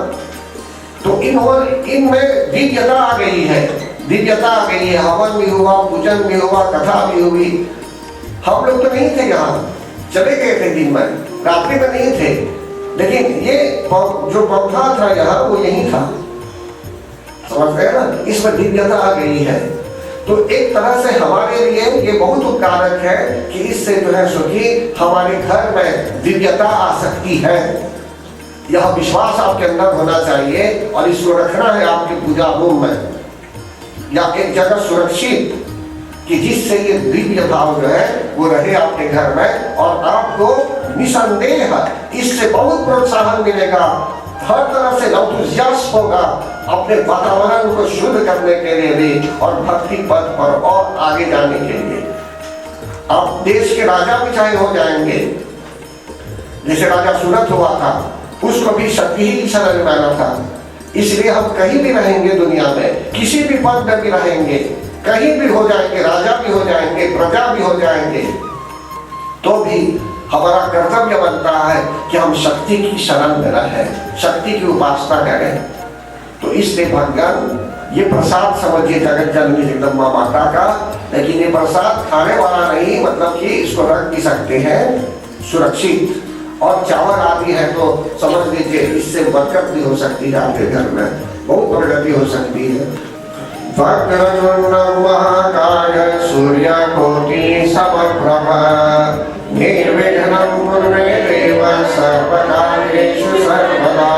तो इनमें दिव्यता आ गई है, दिव्यता आ गई है। हवन भी हुआ, पूजन भी हुआ, कथा भी हुई। हम लोग तो नहीं थे यहाँ, चले गए थे दिन में, रात्रि में नहीं थे, लेकिन ये जो पौधा था यहाँ वो यही था, समझ गए ना। इसमें दिव्यता आ गई है, तो एक तरह से हमारे लिए ये बहुत उपकारक है कि इससे जो है सुखी हमारे घर में दिव्यता आ सकती है। यह विश्वास आपके अंदर होना चाहिए और इसको रखना है आपके पूजा रूम में या एक जगह सुरक्षित, कि जिससे ये दिव्य भाव जो है वो रहे आपके घर में, और आपको निसंदेह इससे बहुत प्रोत्साहन मिलेगा, हर तरह से एंथुसियास्ट होगा अपने वातावरण को शुद्ध करने के लिए भी और भक्ति पथ पर और आगे जाने के लिए। आप देश के राजा भी चाहे हो जाएंगे, जैसे राजा सूरत हुआ था, उसको भी शक्ति ही शरण में आना था। इसलिए हम कहीं भी रहेंगे दुनिया में, किसी भी पद में भी रहेंगे, कहीं भी हो जाएंगे, राजा भी हो जाएंगे, प्रजा भी हो जाएंगे, तो भी हमारा कर्तव्य बनता है कि हम शक्ति की शरण में रहें, शक्ति की उपासना करें। तो इसलिए भगवान ये प्रसाद समझिए जगत जननी जगदम्बा माता का, लेकिन ये प्रसाद खाने वाला नहीं, मतलब कि इसको रख भी सकते हैं सुरक्षित, और चावल आदि है तो समझ लीजिए इससे बरकत भी हो सकती है, आपके घर में बहुत प्रगति हो सकती है। वक्रतुंड महाकाय सूर्यकोटि समप्रभ निर्विघ्नं कुरु देव सर्वकार्येषु सर्वदा।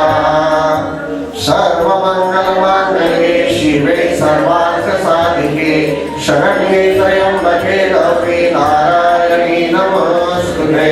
सर्वमंगलमांगल्ये शिवे सर्वार्थसाधिके शरण्ये त्र्यंबके गौरी नारायणी नमोस्तुते।